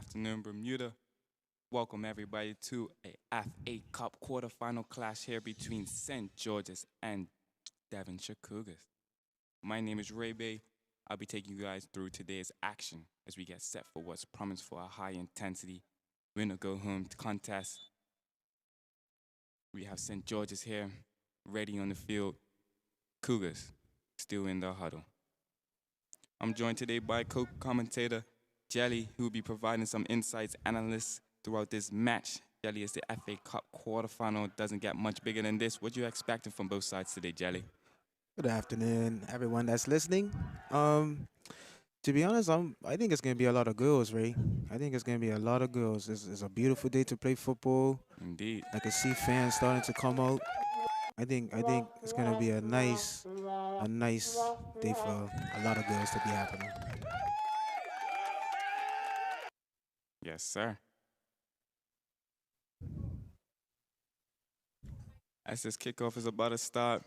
afternoon, Bermuda. Welcome everybody to a F.A. Cup quarterfinal clash here between St. George's and Devonshire Cougars. My name is Ray Bay. I'll be taking you guys through today's action as we get set for what's promised for a high intensity win or go home contest. We have St. George's here, ready on the field. Cougars still in the huddle. I'm joined today by co-commentator Jelly, who will be providing some insights, analysts throughout this match. Jelly, is the FA Cup quarterfinal. Doesn't get much bigger than this. What are you expecting from both sides today, Jelly? Good afternoon, everyone that's listening. To be honest, I think it's gonna be a lot of girls, Ray. I think it's gonna be a lot of girls. It's a beautiful day to play football. Indeed. I can see fans starting to come out. I think it's gonna be a nice day for a lot of girls to be happening. Yes, sir. As this kickoff is about to start,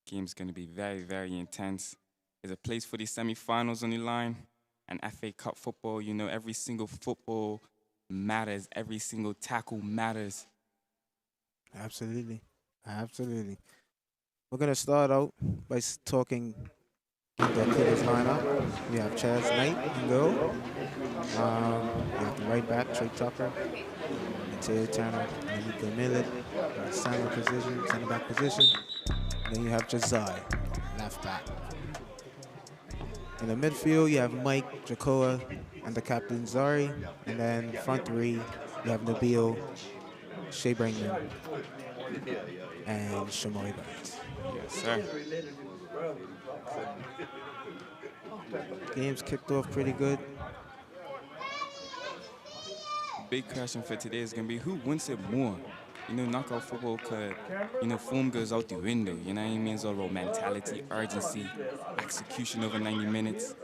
game's going to be very, very intense. There's a place for these semifinals on the line. And FA Cup football, you know, every single football matters. Every single tackle matters. Absolutely. We're gonna start out by talking the Cougars lineup. We have Chaz Knight in goal. We have the right back, Trey Tucker, Mateo Tanner, and Nico Millet in the center back position. And then you have Jazai, left back. In the midfield, you have Mike, Jacoa, and the captain Zari. And then front three, you have Nabil, Shea Brangman, and Shamori Burns. Yes, sir. Game's kicked off pretty good. Big question for today is going to be who wins it more? You know, knockout football could, form goes out the window. You know what I mean? It's all about mentality, urgency, execution over 90 minutes.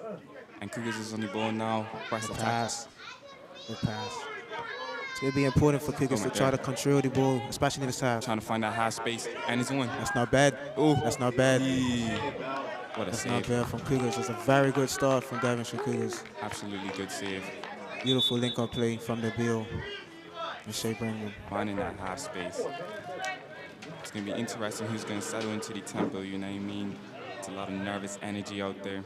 And Cougars is on the ball now. Press attack. Pass. Good pass. It's going to be important for Cougars to try to control the ball, especially in this half. Trying to find that high space. And it's one. That's not bad. Oh, that's not bad. What a That's save. not bad from Cougars. It's a very good start from Devonshire Cougars. Absolutely good save. Beautiful link-up play from Nabil and Shea Brangman. Finding that half space. It's going to be interesting who's going to settle into the tempo, you know what I mean? It's a lot of nervous energy out there.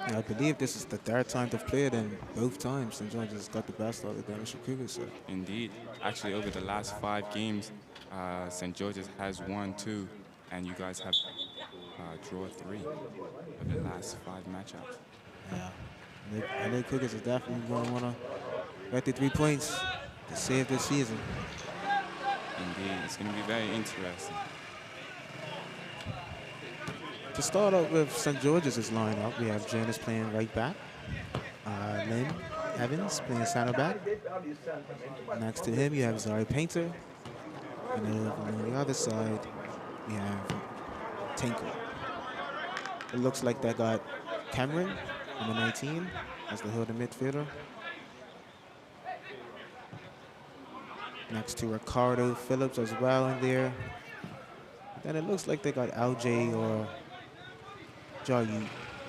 Yeah, I believe this is the third time they've played, and both times St. George's has got the best out of the Devonshire Cougars. So. Indeed. Actually, over the last 5 games, St. George's has won 2, and you guys have draw 3 over the last 5 matchups. Yeah. I know Cougars is definitely going to want to get the 3 points to save this season. Indeed, it's going to be very interesting. To start out with St. George's lineup, we have Janice playing right back, Lynn Evans playing center back. Next to him, you have Zari Painter. And then on the other side, we have Tinker. It looks like they got Cameron, number 19, as the holding midfielder. Next to Ricardo Phillips as well in there. Then it looks like they got LJ or Jayu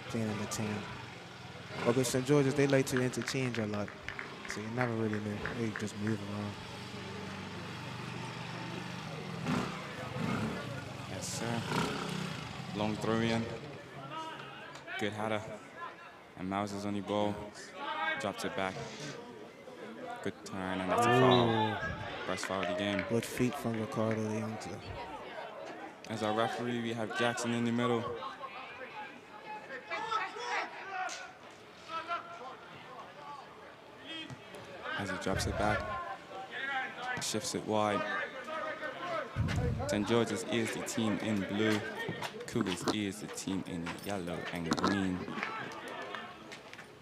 playing in the team. But with St. George's, they like to interchange a lot. So you never really know. They just move around. Yes, sir. Long throw in. Good header. And Mouse is on the ball. Drops it back. Good turn, and that's a foul. First foul of the game. Good feet from Ricardo Leonte. As our referee, we have Jackson in the middle. As he drops it back, shifts it wide. St. George's is the team in blue. Cougars is the team in yellow and green.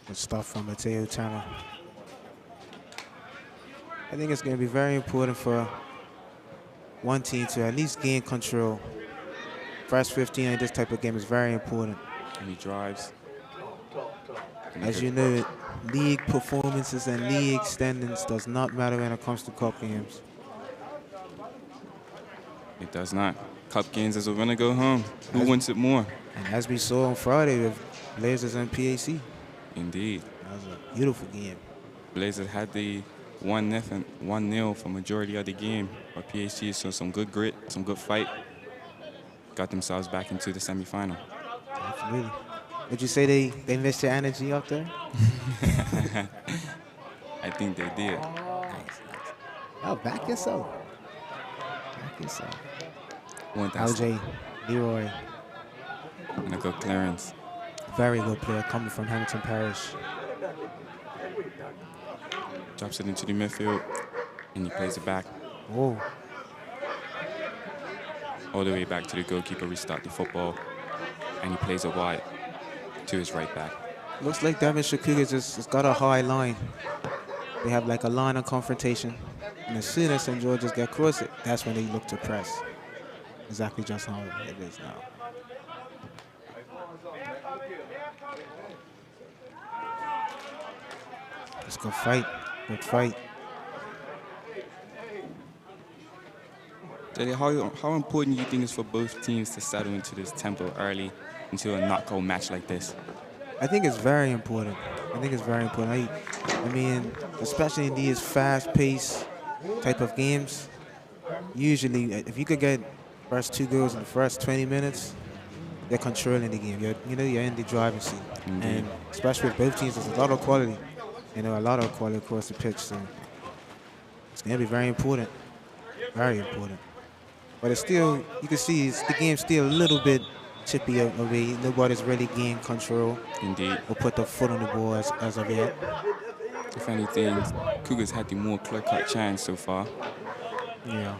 Good stuff from Mateo Tanner. I think it's going to be very important for one team to at least gain control. First 15 in this type of game is very important. And he drives. As you know, league performances and league standings does not matter when it comes to cup games. It does not. Cup games is a winner go home. Who wins it more? And as we saw on Friday with Blazers and PAC. Indeed. That was a beautiful game. Blazers had the 1-0 for majority of the game, but PhD showed some good grit, some good fight, got themselves back into the semifinal. Absolutely. Would you say they missed your energy up there? I think they did. Nice, nice. Oh, back yourself. Back yourself. Want that LJ, Leroy, and a good clearance. very good player coming from Hamilton Parish. Drops it into the midfield, and he plays it back Oh, all the way back to the goalkeeper, restart the football, and he plays it wide to his right back. looks like Devonshire Cougars just got a high line. They have like a line of confrontation. And as soon as St. George's get across it, that's when they look to press. Exactly just how it is now. It's a good fight. Good fight. Jelly, how important do you think it's for both teams to settle into this tempo early into a knockout match like this? I think it's very important. I think it's very important. I mean, especially in these fast-paced type of games, usually if you could get first 2 goals in the first 20 minutes, you're controlling the game. You're in the driving seat. Indeed. And especially with both teams, there's a lot of quality. A lot of quality across the pitch. So it's going to be very important. Very important. But it's still, you can see the game's still a little bit chippy away. Nobody's really gained control. Indeed. Or put the foot on the ball as of yet. If anything, Cougars had the more clear-cut chance so far. Yeah.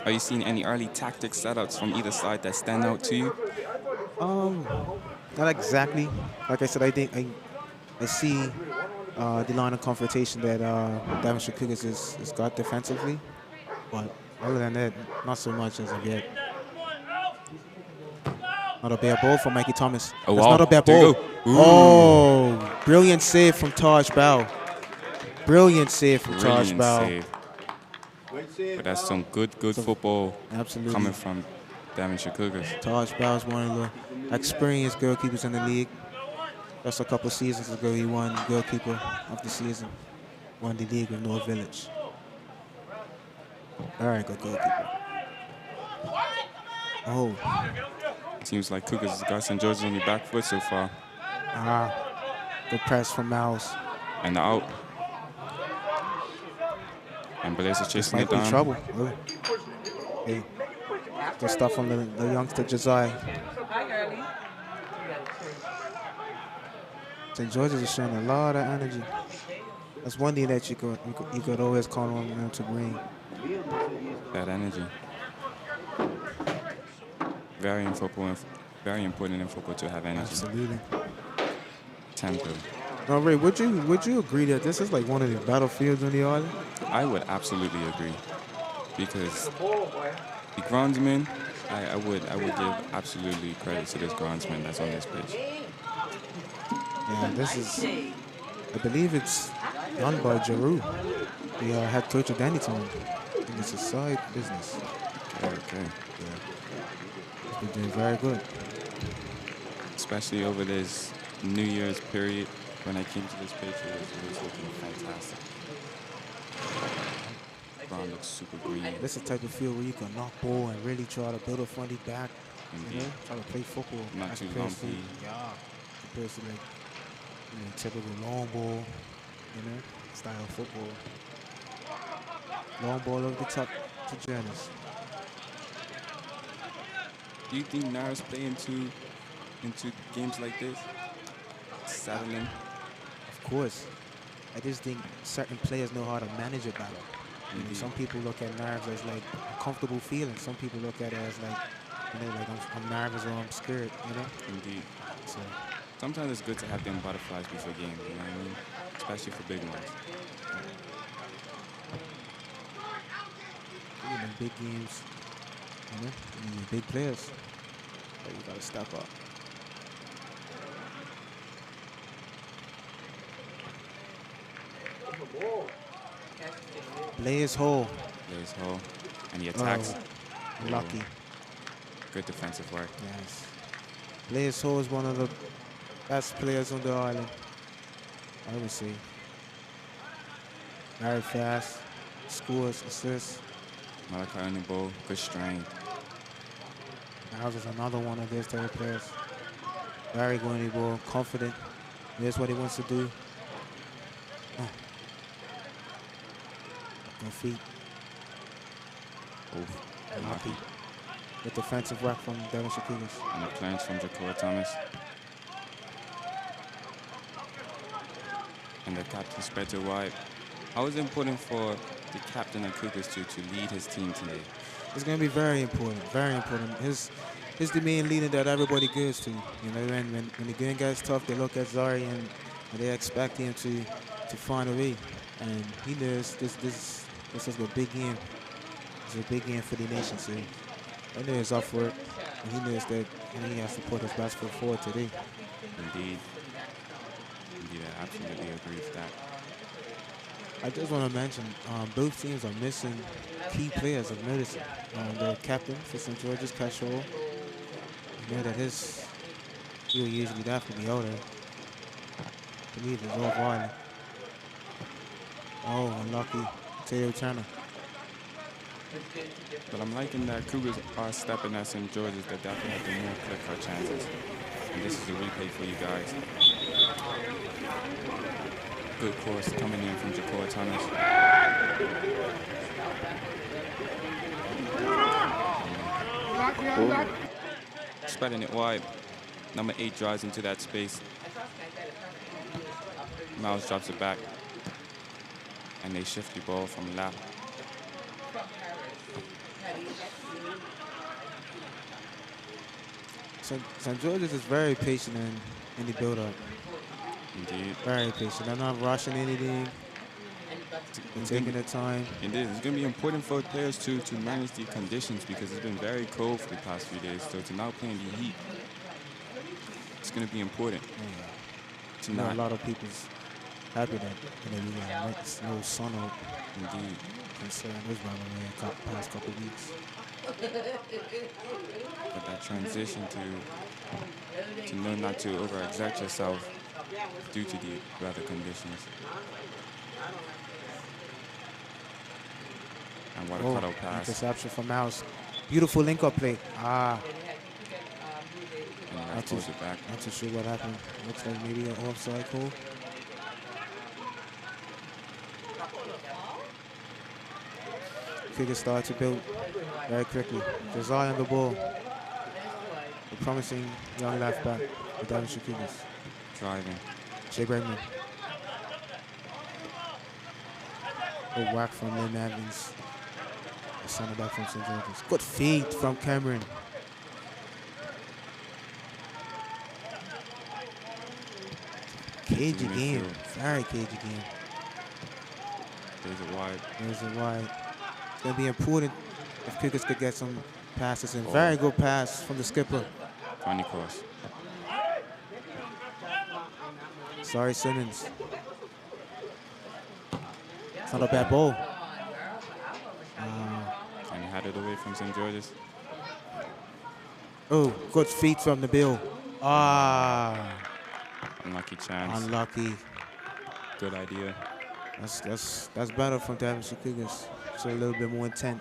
Are you seeing any early tactic setups from either side that stand out to you? Not exactly. Like I said, I think I see the line of confrontation that Devonshire Cougars has got defensively. But other than that, not so much as of yet. Not a bad ball from Mikey Thomas. Oh, That's wow. not a bad There you ball. go. Ooh. Oh, brilliant save from Taj Bow. Brilliant save from Taj Brilliant Bow. save. But that's some good football Absolutely. coming from Devonshire Cougars. Taj Bow is one of the experienced goalkeepers in the league. Just a couple seasons ago, he won goalkeeper of the season. Won the league with North Village. Very good goalkeeper. Oh. Seems like Cougars has got St. George's on the back foot so far. Good press from Miles. And the out. And Blaze is chasing it Might be down. trouble. Oh. Hey. Good stuff from the youngster Josiah. St. George's is showing a lot of energy. That's one thing that you could always count on them to bring. That energy. Very important in football to have energy. Absolutely. Tempo. Now, Ray, would you agree that this is like one of the battlefields on the island? I would absolutely agree, because the groundsman, I would give absolutely credit to this groundsman that's on this pitch. Yeah, this is, I believe it's done by Jeru, the head coach of Dannytown. I think it's a side business. Okay. Yeah. He's been doing very good. Especially over this New Year's period, when I came to this pitch, it was looking fantastic. Ground looks super green. This is the type of field where you can knock ball and really try to build a funny back. Indeed. Try to play football. Not as too opposed to- lumpy. Yeah. Opposed to like, typical long ball, style football. Long ball over the top to Janice. Do you think Nara's play into games like this? Settling? Of course. I just think certain players know how to manage a battle. Some people look at nerves as like a comfortable feeling. Some people look at it as like, like I'm nervous or I'm scared, Indeed. So Sometimes it's good to have them butterflies before games, you know what I mean? Especially for big ones. big games, big players. But you gotta step up. Blaze Hall. Blaze Hall. And he attacks. Lucky. Good defensive work. Yes. Blaze Hall is one of the best players on the island. I would say. Very fast, scores, assists. Malachi on the ball, good strength. Miles is another one of those type of players. Very good on the ball, confident. Knows what he wants to do. Oh, good feet. Oof, Unlucky. unlucky. Good defensive work from Devin Shakougas. And the clearance from Jacoa Thomas. And the captain spread to wide. How is it important for the captain of Cougars to lead his team today? It's going to be very important, very important. He's the main leader that everybody goes to. You know, when the game gets tough, they look at Zari and they expect him to find a way. And he knows this is a big game. It's a big game for the nation. So I know he's up for it, and he knows that he has to put his best foot forward today. Indeed. Indeed, I absolutely agree with that. I just want to mention both teams are missing key players. I've noticed the captain for St. George's, Cashel. You know that he'll usually definitely be out there. I believe it's off Ireland. Oh, unlucky. Taylor Turner. But I'm liking that Cougars are stepping at St. George's. They definitely have the more clear-cut chances. And this is a replay for you guys. Good course coming in from Jacoa Thomas. Spreading it wide. Number 8 drives into that space. Miles drops it back. And they shift the ball from left. St. George's is very patient in the build-up. Indeed. Very patient. They're not rushing anything. They're taking their time. Indeed. It's going to be important for players to manage the conditions because it's been very cold for the past few days. So to now play in the heat, it's going to be important. Yeah. To not. A lot of people's happy that we got no sun out. Indeed. Concern was by the way the past couple weeks. But that transition to learn not to overexert yourself due to the weather conditions. And what a cutout pass. Interception from Mouse. Beautiful link-up play. And that throws it back. Not too sure what happened. Looks like maybe an offside call. Cougars start to build very quickly. Josiah on the ball. A promising young left back for Devonshire Cougars. Driving. Jay Bregman. A whack from Lynn Evans. The center back from St. George's. Good feed from Cameron. Cagey game. Very cagey game. There's it wide. There's it wide. It's going to be important if Cougars could get some passes in. Very good pass from the skipper. Funny cross. Sorry, Simmons. It's not a bad ball. And he had it away from St. George's. Oh, good feet from the Bill. Unlucky chance. Unlucky. Good idea. That's better from Devonshire Cougars. So a little bit more intent.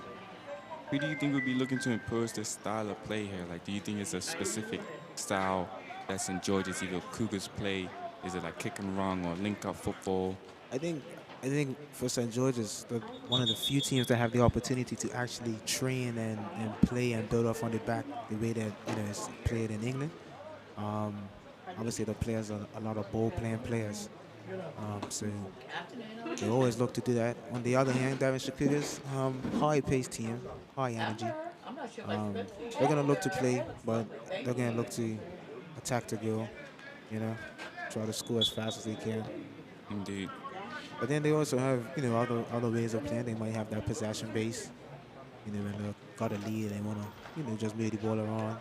Who do you think would be looking to impose this style of play here? Like, do you think it's a specific style that St. George's either Cougars play? Is it like kick and run or link-up football? I think for St. George's, one of the few teams that have the opportunity to actually train and play and build off on the back the way that it's played in England. Obviously, the players are a lot of ball-playing players. So they always look to do that. On the other hand, Devonshire Cougars, high-paced team, high energy. They're going to look to play, but they're going to look to attack the goal, try to score as fast as they can. Indeed. But then they also have, other ways of playing. They might have that possession base. When they've got a lead, they want to, just move the ball around.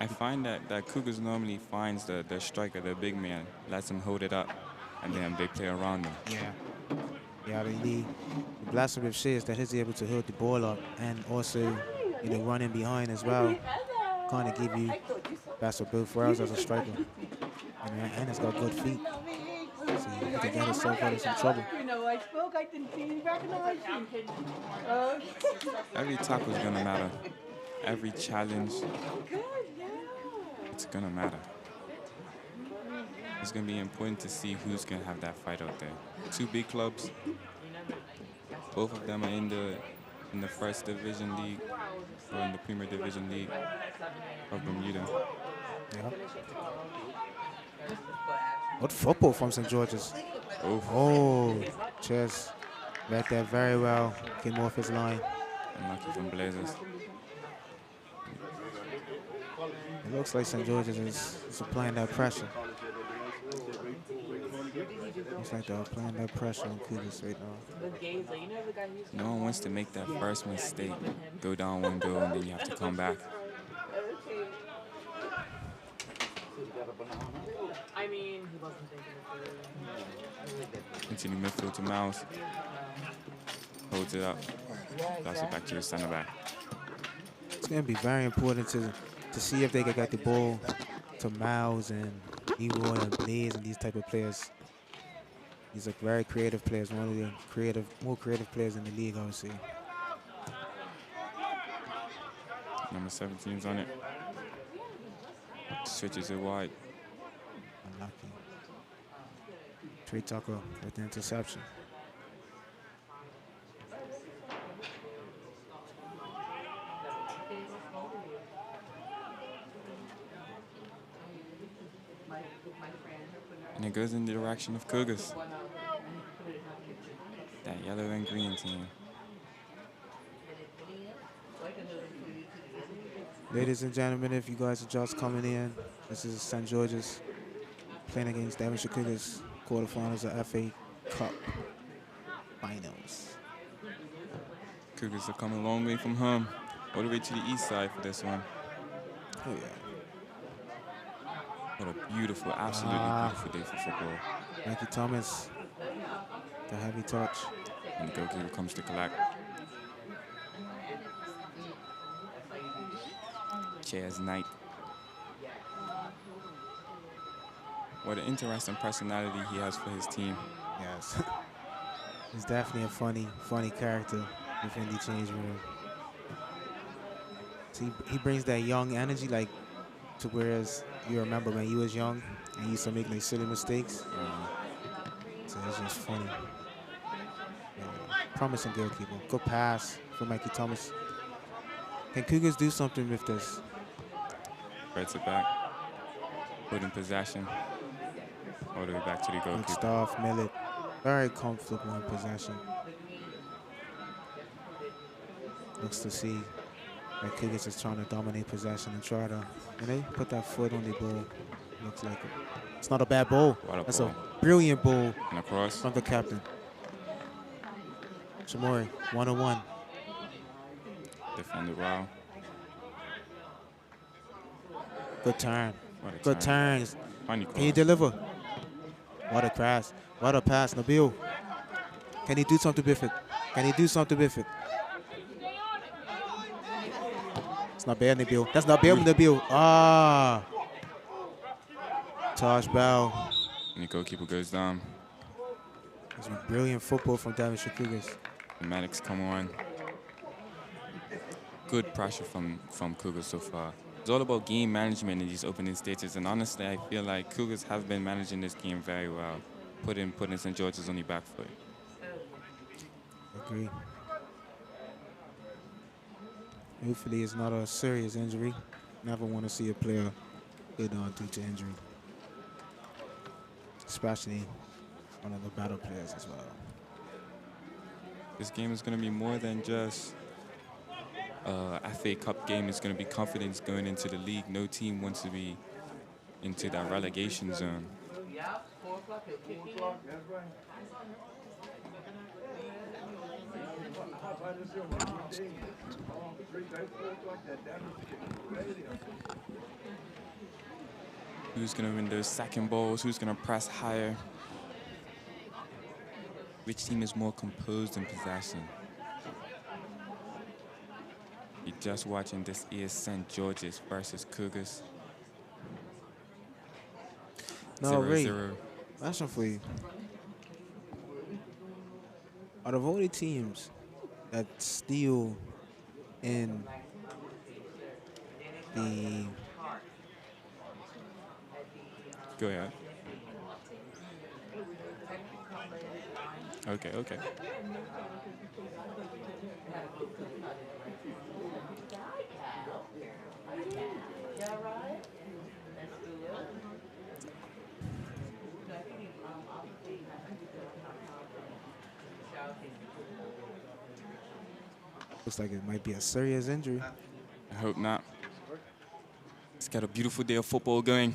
I find that Cougars normally finds the striker, the big man, lets him hold it up, and then they play around them. Yeah, the blessing with Shea is that he's able to hold the ball up and also, running behind as well. Kind of give you best of both worlds as a striker. And he's got good feet. See, he could get himself out of some trouble. You know, I spoke, I didn't recognize you. Every tackle is gonna matter. Every challenge, Good, yeah. it's gonna matter. It's gonna be important to see who's gonna have that fight out there. Two big clubs. Both of them are in the first division league or in the Premier Division League of Bermuda. Yeah. What football from St. George's? Oh, Oh, Chess read that very well. Came off his line. unlucky from Blazers. It looks like St. George's is applying that pressure. Looks like they're applying that pressure on Cougars right now. No one wants to make that first mistake, go down one goal, and then you have to come back. I mean, he wasn't thinking Continue midfield to Miles. Holds it up. Pass it back to your center back. It's going to be very important to see if they can get the ball to Miles and Leroy and Blaze and these type of players. These are very creative players, one of the more creative players in the league, I would say. Number 17's on it. Switches it wide. Unlucky. Trey Tucker with the interception. And it goes in the direction of Cougars. That yellow and green team. Ladies and gentlemen, if you guys are just coming in, this is St. George's playing against Devonshire Cougars, quarterfinals of F.A. Cup finals. Cougars are coming a long way from home, all the way to the east side for this one. Oh yeah. What a beautiful, absolutely beautiful day for football. Mikey Thomas, the heavy touch. And the goalkeeper comes to collect. Cheers, Knight. What an interesting personality he has for his team. Yes. He's definitely a funny character within the change room. So he brings that young energy, like, to whereas you remember when you was young and you used to make like silly mistakes. So it's just funny. Promising goalkeeper. Good pass for Mikey Thomas. Can Cougars do something with this? Spreads it back. Put in possession. All the way back to the Good goalkeeper. stuff, Millet. Very comfortable in possession. Looks to see that Cougars is trying to dominate possession and try to, put that foot on the ball. Looks like it. It's not a bad ball. What a That's ball. a brilliant ball And across. from the captain. Shamori, 1-on-1. Defended well. Good turn. What a Good turn. turns. Funny Can he cross. deliver? What a pass. What a pass, Nabil. Can he do something with it? Can he do something with it? It's not bad, Nabil. That's not bad, Nabil. Ah. Tosh Bell. And the goalkeeper goes down. It's brilliant football from Devonshire Cougars. The medics come on. Good pressure from Cougars so far. It's all about game management in these opening stages, and honestly, I feel like Cougars have been managing this game very well, putting St. George's on the back foot. Agree. Hopefully it's not a serious injury. Never want to see a player go down due to injury. Especially one of the better players as well. This game is going to be more than just FA Cup game. It's going to be confidence going into the league. No team wants to be into that relegation zone. Who's going to win those second balls? Who's going to press higher? Which team is more composed in possession? You're just watching. This is St. George's versus Cougars. No, Ray, 0-0. question for you. out of all the teams that's still in the Go ahead. Okay, okay. looks like it might be a serious injury. I hope not. Let's get a beautiful day of football going.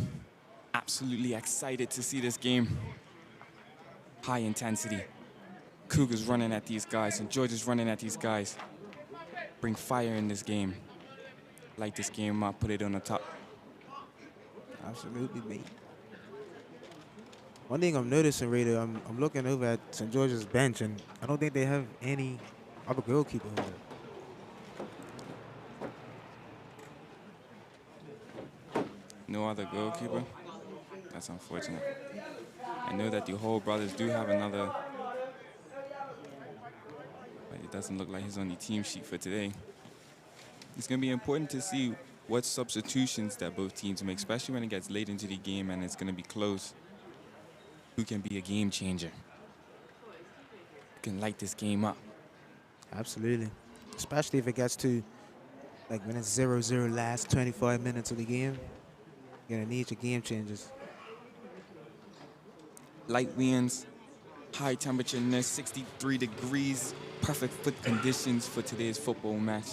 Absolutely excited to see this game. High intensity. Cougars running at these guys, and Georgia's running at these guys. Bring fire in this game. Light this game up, put it on the top. Absolutely, mate. One thing I'm noticing, Raider, I'm looking over at St. George's bench, and I don't think they have any other goalkeeper over there. No other goalkeeper. That's unfortunate. I know that the Hall brothers do have another, but it doesn't look like he's on the team sheet for today. It's going to be important to see what substitutions that both teams make, especially when it gets late into the game and it's going to be close. Who can be a game changer? Who can light this game up? Absolutely. Especially if it gets to, like, when it's 0-0 last 25 minutes of the game. You're going to need your game changers. Light winds, high temperature, 63 degrees, perfect foot conditions for today's football match.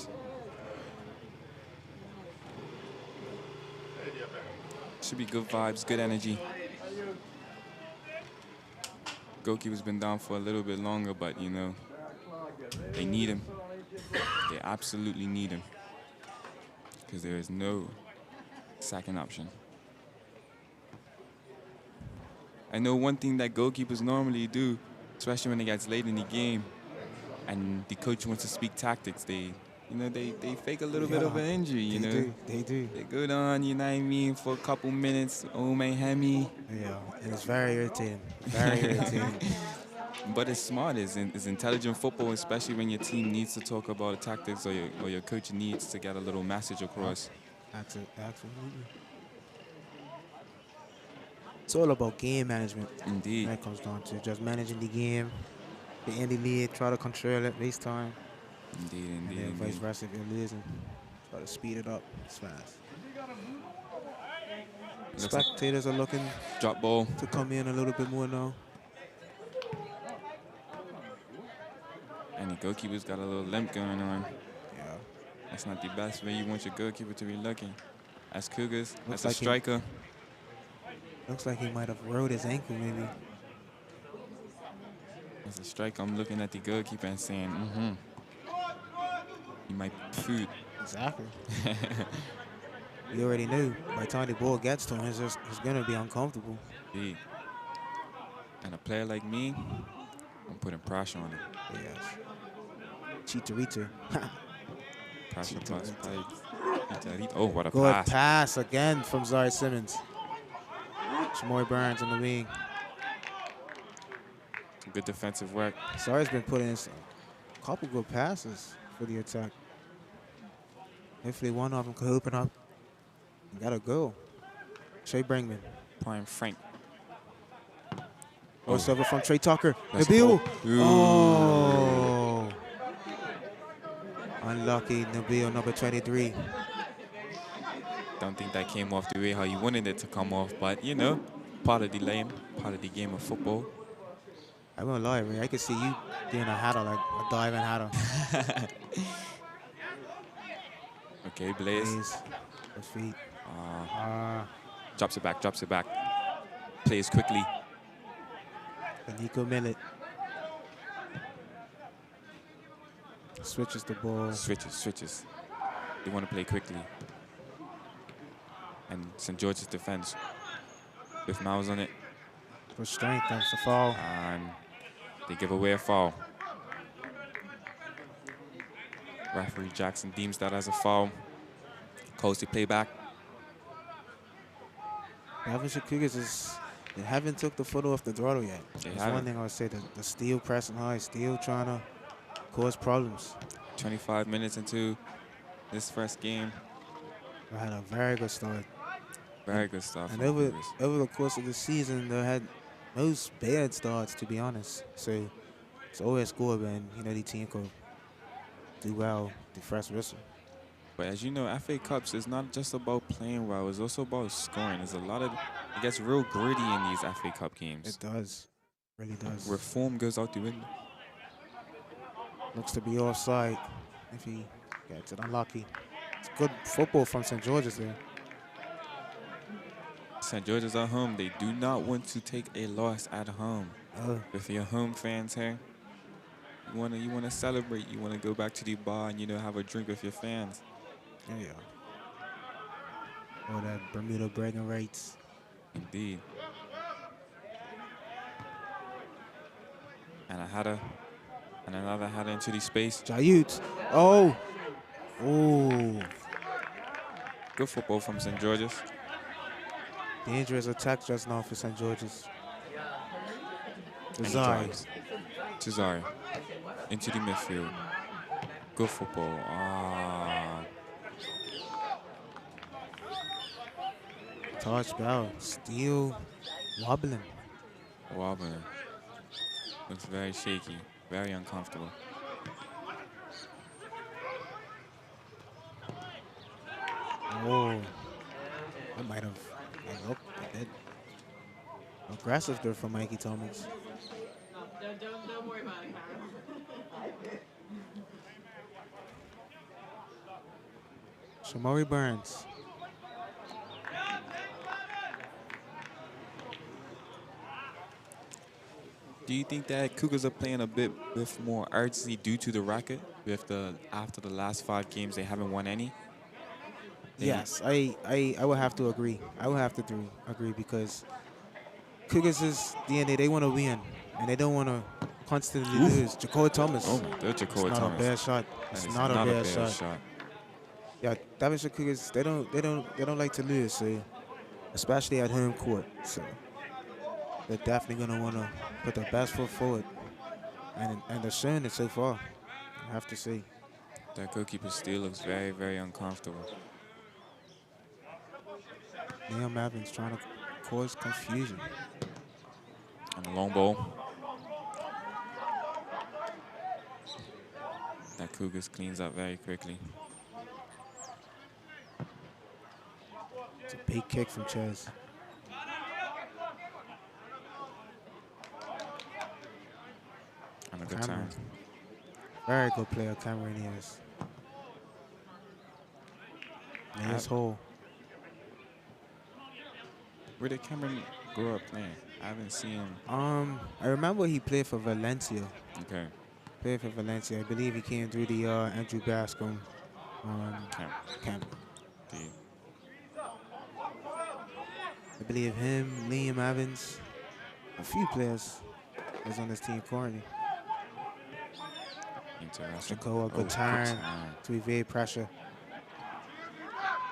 Should be good vibes, good energy. Goalkeeper's been down for a little bit longer, but you know, they need him. They absolutely need him because there is no second option. I know one thing that goalkeepers normally do, especially when it gets late in the game and the coach wants to speak tactics, they fake a little bit of an injury, you know. They do. They go down, you know what I mean, for a couple minutes, oh my hemi. Yeah, and it's very irritating. Very irritating. But it's smart, it's intelligent football, especially when your team needs to talk about tactics or your coach needs to get a little message across. Absolutely. It's all about game management. Indeed. When it comes down to just managing the game, the end the lead, try to control it, waste time. Indeed. And then vice versa if you're losing, try to speed it up as fast. Spectators are looking drop ball to come in a little bit more now. And the goalkeeper's got a little limp going on. Yeah. That's not the best way you want your goalkeeper to be looking. As Cougars, Looks as a like striker. Looks like he might have rolled his ankle, maybe. As a striker, I'm looking at the goalkeeper and saying, he might be food. Exactly. You already knew. By the time the ball gets to him, he's going to be uncomfortable. Indeed. And a player like me, I'm putting pressure on him. Yes. Chicharito. Pressure plus Chicharito. Oh, what a Good pass. pass again from Zari Simmons. Shamoy Burns on the wing. Some good defensive work. Zari's been putting in a couple good passes for the attack. Hopefully one of them could open up. Got to go. Trey Brinkman. Prime Frank. Over from Trey Tucker. Nabil. Nabil. Oh. Unlucky, Nabil, number 23. Don't think that came off the way how you wanted it to come off, but you know, part of the game of football. I won't lie, Ray. I could see you doing a header, like a diving header. Okay, Blaze. His feet. Drops it back. Plays quickly. Nico Millet. Switches the ball. Switches. They want to play quickly. And St. George's defense with mouths on it. For strength, that's the foul. And they give away a foul. Referee Jackson deems that as a foul. Calls the play back. Devonshire Cougars is they haven't took the foot off the throttle yet. They That's one haven't. thing I would say. The still pressing high, still trying to cause problems. 25 minutes into this first game. They had a very good start. Very good stuff And from Cougars. over the course of the season, they had most bad starts, to be honest. So it's always good when, you know, the team could do well the first whistle. But as you know, FA Cups is not just about playing well. It's also about scoring. There's a lot of, it gets real gritty in these FA Cup games. It does. Really does. Where form goes out the window. Looks to be offside if he gets it unlucky. It's good football from St. George's there. St. George's at home. They do not want to take a loss at home. Oh, With your home fans here, you wanna celebrate. You wanna go back to the bar and have a drink with your fans. there you go. All that Bermuda bragging rights. Indeed. And another header into the space. Jayut. Oh. Ooh. Good football from St. George's. Dangerous attack just now for St. George's. And he Zai. drives. To Zari. Into the midfield. Good football. Touch bell. Still wobbling. Wobbling. Looks very shaky. Very uncomfortable. Oh. I might have. Nope, I did. Aggressive there from Mikey Thomas. Don't worry about it, Karen. Shamori Burns. Do you think that Cougars are playing a bit with more urgency due to the record? After the last 5 games, they haven't won any? Yes, I would have to agree. I would have to agree because Cougars' DNA, they want to win, and they don't want to constantly lose. Jacob Thomas. Oh, that's Jacob It's not Thomas. a bad shot. That It's is not a bad shot. shot. Yeah, Davison Cougars, they don't like to lose, so especially at home court. So they're definitely gonna want to put their best foot forward, and they're showing it so far. I have to say. That goalkeeper still looks very, very uncomfortable. Liam Evans trying to cause confusion. And the long ball. That Cougars cleans up very quickly. It's a big kick from Ches. And a good Cameron. time. Very good player, Cameron is. Nice hole. Where did Cameron grow up playing? I haven't seen him. I remember he played for Valencia. Okay. Played for Valencia. I believe he came through the Andrew Bascom camp. Indeed. I believe him, Liam Evans, a few players is on this team currently. Interesting. Jacoa, good turn to evade pressure.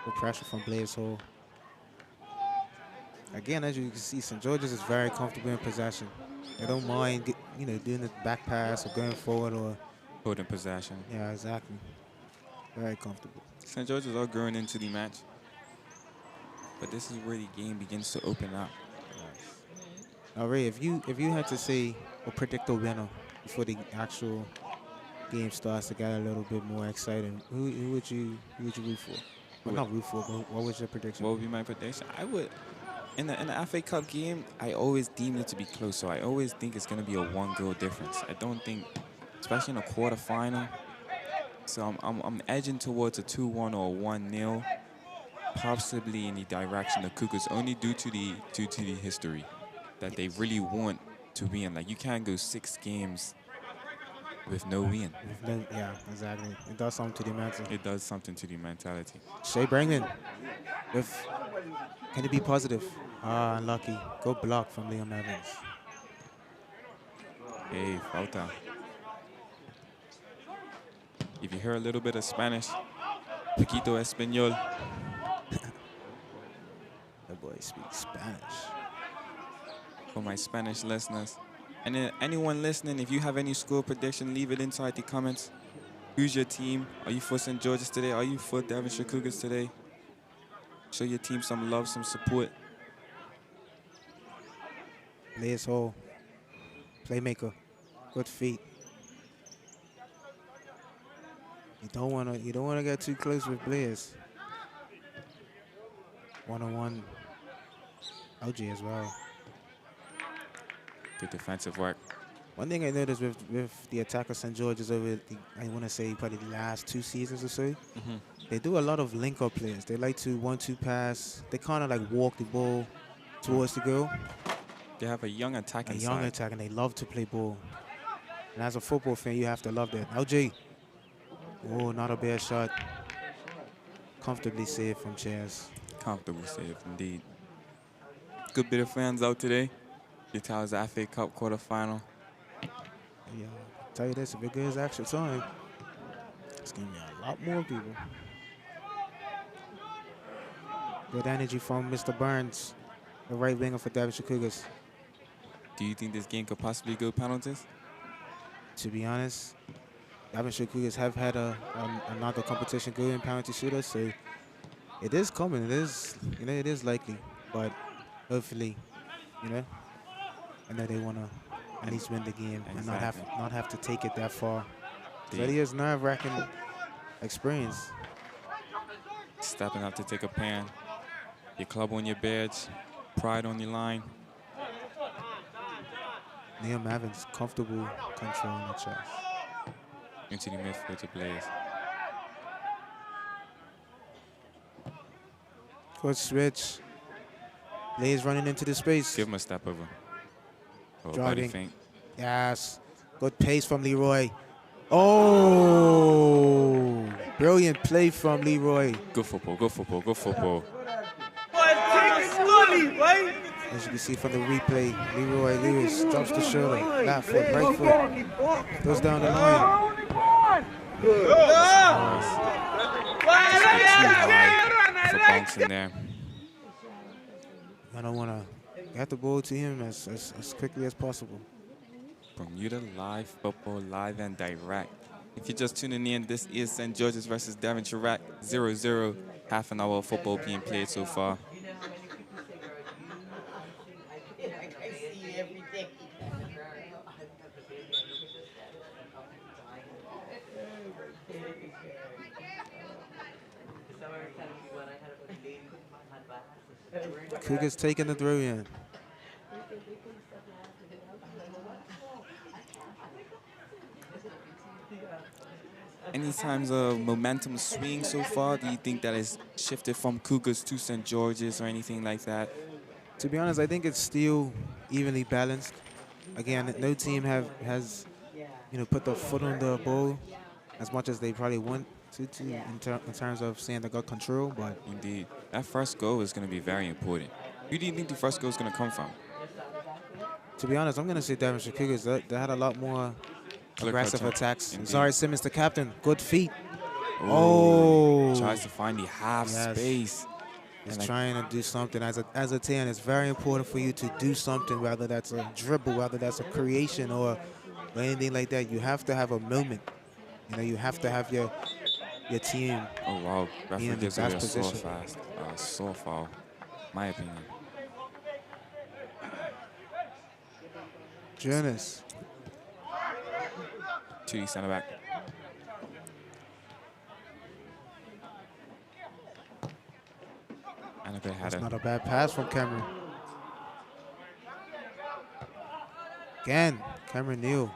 Good pressure from Blaze Hall. Again, as you can see, St. George's is very comfortable in possession. They don't mind, doing the back pass or going forward or. Holding possession. Yeah, exactly. Very comfortable. St. George's are growing into the match. But this is where the game begins to open up. Now, Ray, if you had to say or predict a winner before the actual game starts to get a little bit more exciting, who would you root for? Well, not root for, but what was your prediction? What would be my prediction? I would, in the FA Cup game, I always deem it to be close. So I always think it's going to be a 1-goal difference. I don't think, especially in a quarterfinal. So I'm edging towards a 2-1 or a 1-0, possibly in the direction of Cougars, only due to the history that they really want to win. Like, you can't go 6 games with no win. Yeah, exactly. It does something to the mental. It does something to the mentality. Shea Brangman, can it be positive? Unlucky. Good block from Liam Evans. Hey, falta. If you hear a little bit of Spanish, poquito español. That boy speaks Spanish. for my Spanish listeners. And then anyone listening, if you have any score prediction, leave it inside the comments. Who's your team? Are you for St. George's today? Are you for Devonshire Cougars today? Show your team some love, some support. Blaze Hall, playmaker, good feet. You don't wanna get too close with Blaze. One-on-one, LG as well. Good defensive work. One thing I noticed with the attack of St. George's over I want to say probably the last 2 seasons or so, they do a lot of link-up plays. They like to 1-2 pass. They kind of like walk the ball towards the goal. They have a young attacking A young side. attack, and they love to play ball. And as a football fan, you have to love that. LJ. Oh, not a bad shot. Comfortably saved from chairs. Comfortable save, indeed. Good bit of fans out today. Utah's FA Cup quarterfinal. Yeah, I'll tell you this, if it goes extra time, it's going to be a lot more people. Good energy from Mr. Burns, the right winger for Devonshire Cougars. Do you think this game could possibly go penalties? To be honest, Devonshire Cougars have had another competition go in penalty shooters, so it is coming. It is, it is likely, but hopefully, I know they want to at least win the game and not have to take it that far. So it is nerve-wracking experience. Stepping up to take a pan. Your club on your badge, pride on your line. Liam Evans, comfortable control in the chest. Into the midfield to Blaze. Good switch. Blaze running into the space. Give him a step over. Oh, body Driving. feint. Yes. Good pace from Leroy. Oh, brilliant play from Leroy. Good football, good football, good football. As you can see from the replay, Leroy Lewis drops the shoulder, left foot, right foot, goes down the line. For bouncing there. I don't want to get the ball to him as quickly as possible. Bermuda live football, live and direct. If you're just tuning in, this is St. George's versus Devonshire 0-0. Half an hour of football being played so far. Cougars taking the throw in. Any times of momentum swing so far? Do you think that has shifted from Cougars to St. George's or anything like that? To be honest, I think it's still evenly balanced. Again, no team has put the foot on the ball as much as they probably want to in terms of saying they got control. But Indeed. That first goal is going to be very important. Who do you think the first goal is going to come from? to be honest, I'm going to say Devonshire Cougars. They had a lot more aggressive attacks. Indeed. Zari Simmons, the captain, good feet. Oh. Tries to find the half space. He's trying to do something. As a 10, it's very important for you to do something, whether that's a dribble, whether that's a creation or anything like that. You have to have a moment. You have to have your team. Oh, wow. Referee gives away a position. sore foul, my opinion. Jonas. To the center back. And a good That's header. not a bad pass from Cameron. Again, Cameron Neal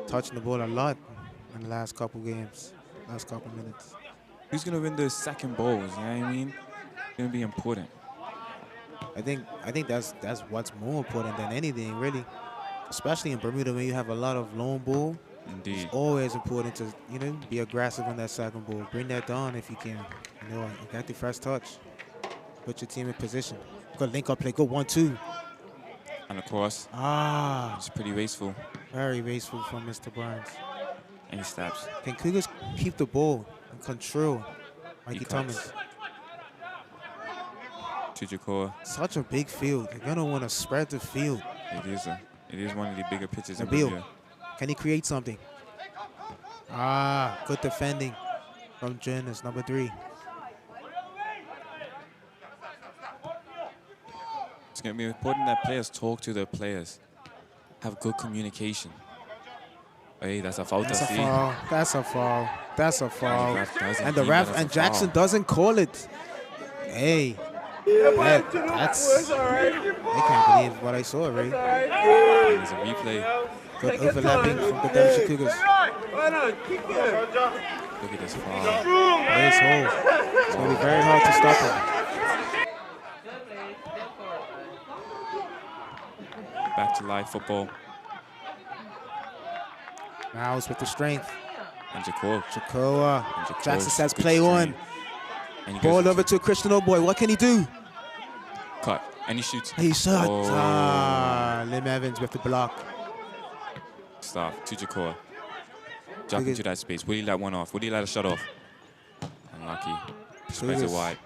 touching the ball a lot in the last couple games, last couple minutes. Who's going to win the second balls? You know what I mean? It's going to be important. I think that's what's more important than anything, really. Especially in Bermuda, when you have a lot of long ball. Indeed. It's always important to be aggressive on that second ball. Bring that down if you can. You got the first touch. Put your team in position. Good link up play. Good 1-2. And of course, it's pretty wasteful. Very wasteful from Mr. Barnes. And he steps. Can Cougars keep the ball and control Mikey He Thomas? cuts. Chichikoa. Such a big field. You're going to want to spread the field. It is one of the bigger pitches in Nabil, Bermuda. can he create something? Good defending from Jonas, number 3. It's going to be important that players talk to their players. Have good communication. Hey, that's a foul. That's a foul. That's a foul. That's a foul. And the deem ref that as and a Jackson foul. doesn't call it. Hey, that's. I can't believe what I saw, Ray. There's a replay. Good overlapping from the Devonshire Cougars. Look at this foul. Nice hole. It's going to be very hard to stop him. Back to live football. Miles with the strength. And Jacob. Jacoa. Jacob, Jackson says good play on. strength. And he Ball goes over to Christian O'Boy. What can he do? cut. And he shoots. He shot. Oh. Lim Evans with the block. Stop to Jacob. Drop into that space. Will he let one off? Will he let a shot off? Unlucky. Spreads it Cougars. wide.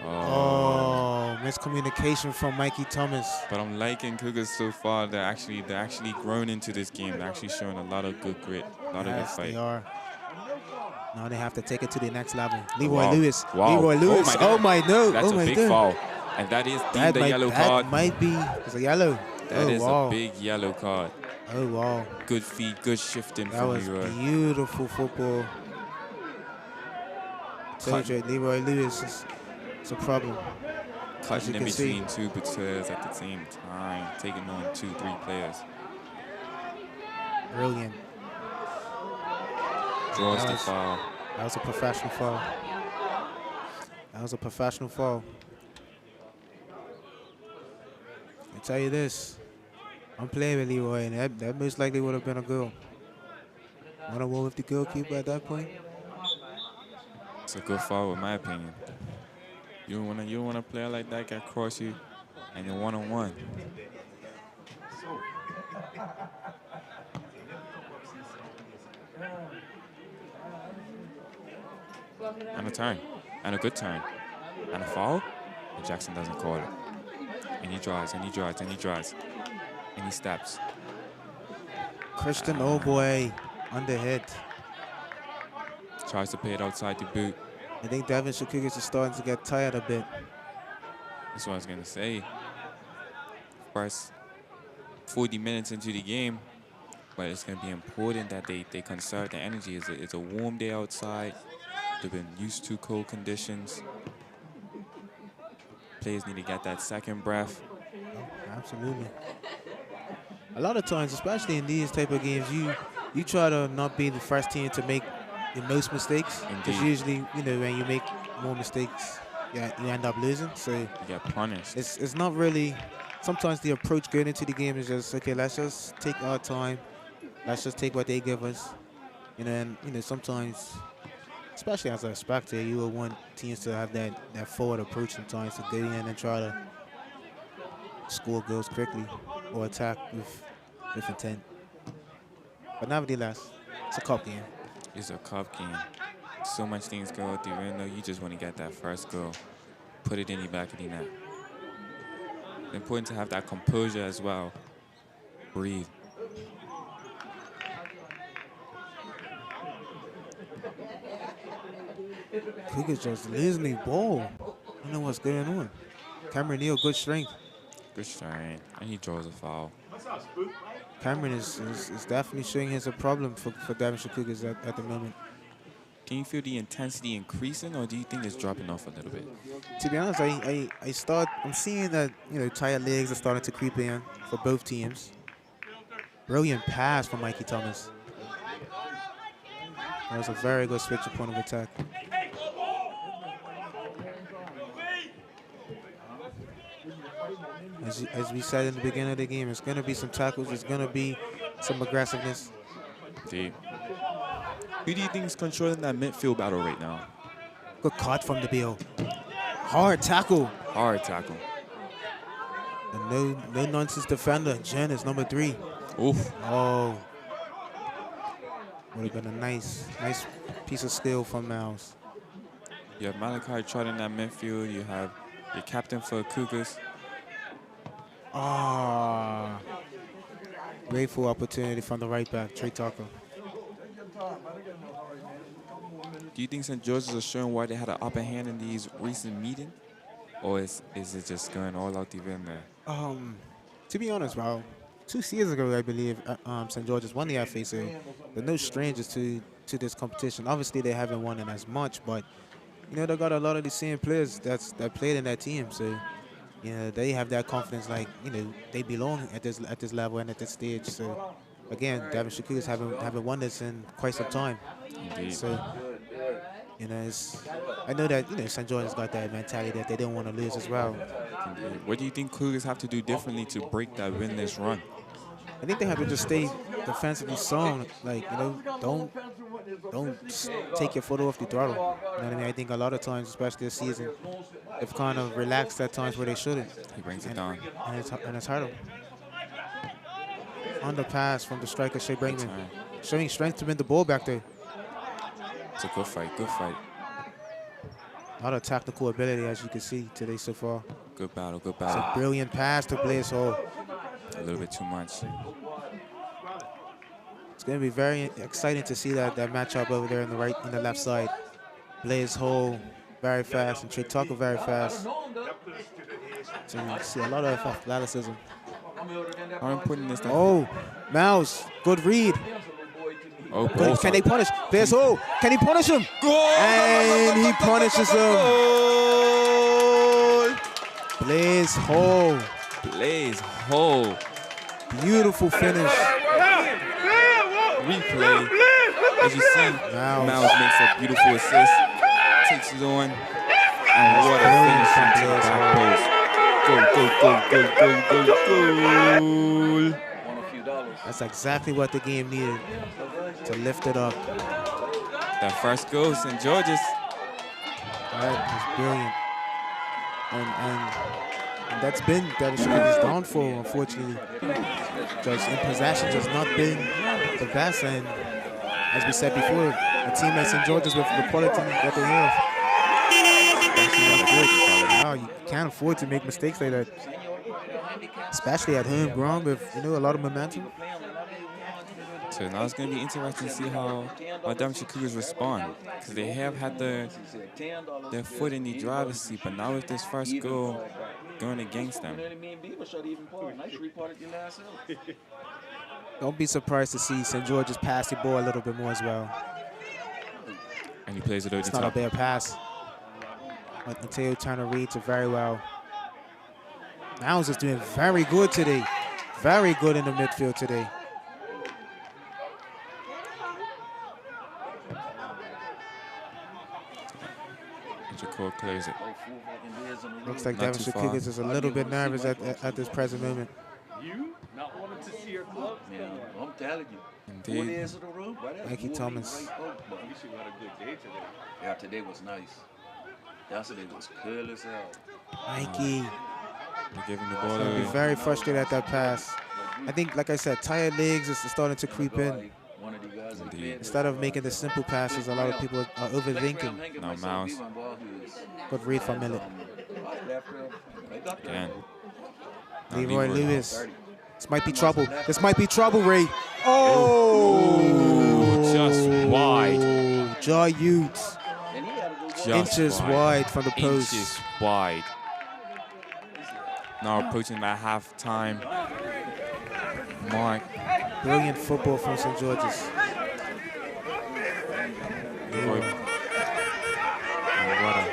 Oh, miscommunication from Mikey Thomas. But I'm liking Cougars so far. They're actually grown into this game. They're actually showing a lot of good grit, a lot of good Yes, fight. they are. Now they have to take it to the next level. Leroy Wow. Lewis. Wow. Leroy Lewis. Oh my no. That's Oh a my big God. foul, and that is deemed a yellow card. That might be. It's a yellow. That is wow. a big yellow card. Oh, wow. Good feet, good shifting That from was Leroy. beautiful football. Told you, Leroy Lewis is it's a problem. Cutting you in can see. between two players at the same time, taking on 2-3 players. Brilliant. Draws That the was- foul. That was a professional foul. That was a professional foul. I tell you this, I'm playing with Leroy, and that most likely would have been a goal. 1-on-1 with the goalkeeper at that point. It's a good foul, in my opinion. You don't wanna play like that, get across you, and you're 1-on-1. And a turn, and a good turn, and a foul, and Jackson doesn't call it. And he drives, and he drives, and he drives, and he steps. Christian O'Boy underhit. Tries to play it outside the boot. I think Devonshire Cougars is starting to get tired a bit. That's what I was gonna say. First 40 minutes into the game, but it's gonna be important that they conserve their energy. It's a warm day outside. They've been used to cold conditions. Players need to get that second breath. Absolutely. A lot of times, especially in these type of games, you try to not be the first team to make the most mistakes. Because Indeed. usually, when you make more mistakes, you end up losing. So You get punished. it's not really. Sometimes the approach going into the game is just, okay, let's just take our time. Let's just take what they give us. And sometimes, especially as a spectator, you will want teams to have that forward approach sometimes to go in and try to score goals quickly or attack with intent. But nevertheless, it's a cup game. It's a cup game. So much things go out the window. You just want to get that first goal. Put it in the back of the net. It's important to have that composure as well. Breathe. Cougars just losing the ball. I don't know what's going on. Cameron Neal, good strength. Good strength. And he draws a foul. Cameron is definitely showing he's a problem for Devonshire Cougars at the moment. Can you feel the intensity increasing, or do you think it's dropping off a little bit? To be honest, I'm seeing that tired legs are starting to creep in for both teams. Brilliant pass from Mikey Thomas. That was a very good switch point of attack. As we said in the beginning of the game, it's going to be some tackles. It's going to be some aggressiveness. Indeed. Who do you think is controlling that midfield battle right now? Good cut from the Bill. Hard tackle. Hard tackle. And no nonsense defender. Janice, number 3. Oof. Oh. Would have been a nice piece of skill from Miles. You have Malachi Trott in that midfield. You have Your captain for Cougars. Ah, grateful opportunity from the right back, Trey Tucker. Do you think St. George's are showing why they had an upper hand in these recent meetings? Or is it just going all out even there? To be honest, bro, 2 years ago, I believe St. George's won the FA, so they're no strangers to this competition. Obviously, they haven't won it as much, but they got a lot of the same players that played in that team, so they have that confidence, like they belong at this level and at this stage. So again, Devon Cougars haven't won this in quite some time. Indeed. So I know that St. George's got that mentality that they don't want to lose as well. Indeed. What do you think Cougars have to do differently to break that winless run? I think they have to just stay defensively strong. Like, don't take your foot off the throttle. You know what I mean? I think a lot of times, especially this season, they've kind of relaxed at times where they shouldn't. He brings it down. And it's hard. On the pass from the striker, Shea Brinkman. Showing strength to win the ball back there. It's a good fight, good fight. A lot of tactical ability, as you can see today so far. Good battle, good It's battle. a brilliant pass to Blaze Hall. A little bit too much. It's going to be very exciting to see that matchup over there on the left side. Blaze Hall very fast and Trey Tucker very fast. So you see a lot of athleticism. How important is that? Oh, Mouse, good read. Oh, Good. Can they punish? Blaze Hall, can he punish him? Goal! And he punishes him. Goal! Blaze Hall. Blaze Hall. Beautiful finish. Replay. As you see, Miles makes a beautiful assist. Takes it on. And what a finish into the back post. Goal. That's exactly what the game needed to lift it up. That first goal, St. George's. That was brilliant. And that's been Devon Cougars' downfall, unfortunately. Just in possession has not been the best. And as we said before, a team like St. George's with the quality that they have, wow, you can't afford to make mistakes like that. Especially at home ground with a lot of momentum. So now it's going to be interesting to see how Devon Cougars respond, because they have had their foot in the driver's seat, but now with this first goal going against them. Don't be surprised to see St. George's pass the ball a little bit more as well. And he plays it over the It's top. not a bad pass. But Mateo Turner reads it very well. Mounds is doing very good today. Very good in the midfield today. Jacob clears it. Looks like Not Devon too far. Cougars is a little bit nervous at this present moment. You not wanting to see your club? Yeah, I'm telling you. 4 Indeed. days in a row, boy, that's Mikey one Thomas. big white oak, boy. You should have had a good day today. Yeah, today was nice. Yesterday was cool as hell. Mikey They're giving the ball will be away. very frustrated at that pass. I think, like I said, tired legs is starting to creep in. Like one of the guys that Indeed. played Instead of making the simple passes, a lot of people are overthinking. No mouse. Good read from Millet. Again. Now Leroy Lewis. This might be trouble. This might be trouble, Ray. Oh! Just wide. Jaw Utes. Just Inches wide from the post. Inches wide. Now approaching that half-time mark. Brilliant football from St. George's. Leroy. And what a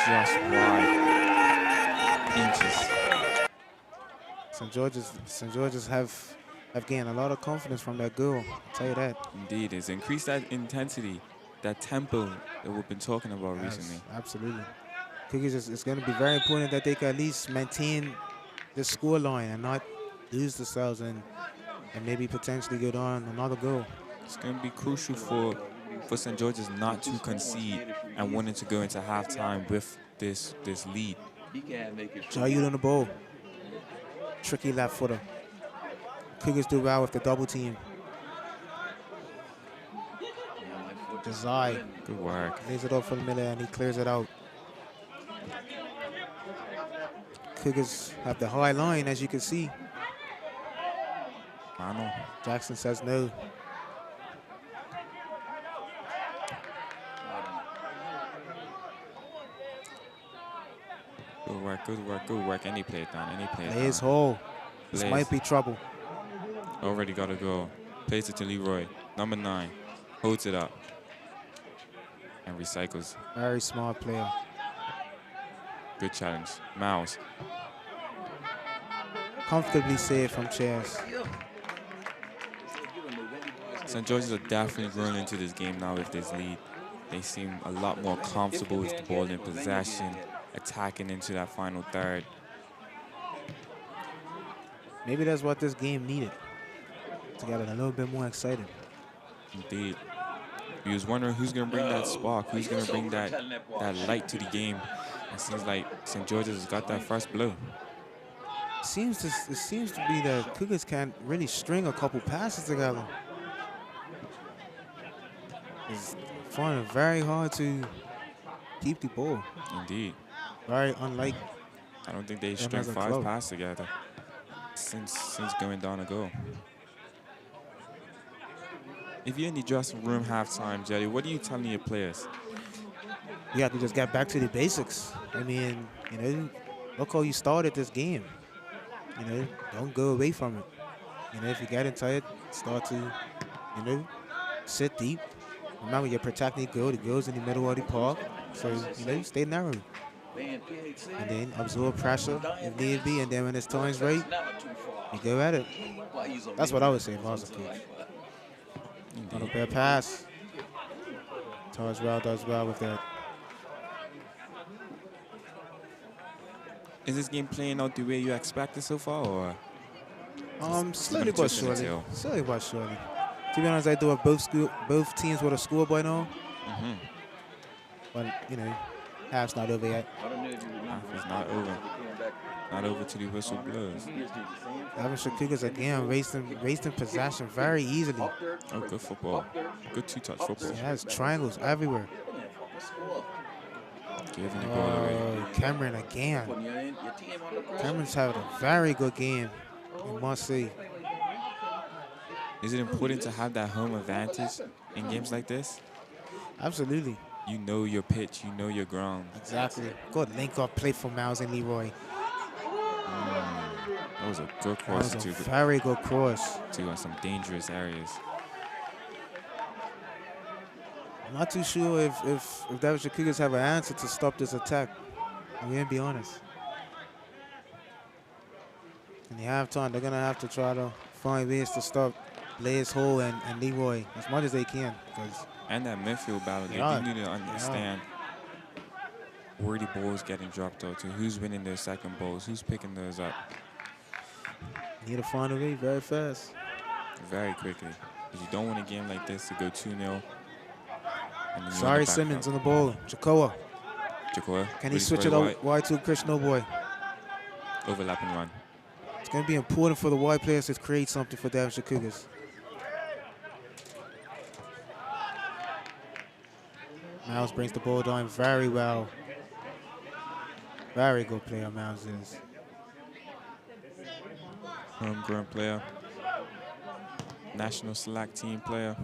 just wide inches. St. George's have gained a lot of confidence from that goal. I'll tell you that. Indeed, it's increased that intensity, that tempo that we've been talking about recently. Absolutely. Cougars, it's going to be very important that they can at least maintain the score line and not lose themselves and maybe potentially get on another goal. It's going to be crucial for St. George's not to concede and wanting to go into halftime with this lead. Jayud on the ball. Tricky left footer. Cougars do well with the double team. Desai Good work. lays it off for the Miller and he clears it out. Cougars have the high line, as you can see. Mano. Jackson says no. Good work, good work, good work. Any play it down, any play it Blaze down. Hall. This Blaze. might be trouble. Already got to go. Plays it to Leroy. Number 9. Holds it up. And recycles. Very smart player. Good challenge. Miles. Comfortably saved from chairs. St. George's are definitely growing into this game now with this lead. They seem a lot more comfortable with the ball in possession, attacking into that final third. Maybe that's what this game needed to get it a little bit more excited. Indeed. We was wondering who's going to bring that spark, who's going to bring that light to the game. It seems like St. George's has got that first blow. It seems to be that Cougars can't really string a couple passes together. It's finding it very hard to keep the ball. Indeed. Very unlike. I don't think they them string as a 5 club. passes together since going down a goal. If you're in the dressing room halftime, Jelly, what are you telling your players? You have to just get back to the basics. I mean, look how you started this game. Don't go away from it. If you're getting tired, start to, sit deep. Remember, you're protecting the goal. The goal's in the middle of the park. So, stay narrow. And then absorb pressure if need be. And then when it's time's right, you go at it. That's what I would say if I was a coach. On a fair pass. does well with that. Is this game playing out the way you expected so far, or? Slowly but surely. Slowly but surely. To be honest, I thought both teams would have scored by now. But, half's not over yet. Half is not over. Not over till the whistle blows. Devonshire Cougars again racing possession very easily. Oh, good football. Good two-touch football. It has triangles everywhere. Giving the ball away. Cameron again. Cameron's having a very good game. You must see. Is it important to have that home advantage in games like this? Absolutely. You know your pitch, you know your ground. Exactly. Good link-up play for Miles and Leroy. That was a good cross. That was a very good cross. To some dangerous areas. I'm not too sure if Devonshire Cougars have an answer to stop this attack. I'm going to be honest. In the halftime, they're going to have to try to find ways to stop Blaze Hall and Leroy as much as they can. And that midfield battle, they do need to understand where the ball's getting dropped out to, who's winning their second balls, who's picking those up. Need to find a way very fast. Very quickly. Because you don't want a game like this to go 2-0. Sorry, Simmons on the ball. Jacoa. Can he switch it out wide to Chris Snowboy? Overlapping run. It's going to be important for the wide players to create something for Devonshire Cougars. Miles brings the ball down very well. Very good player, Miles is. Homegrown player. National select team player.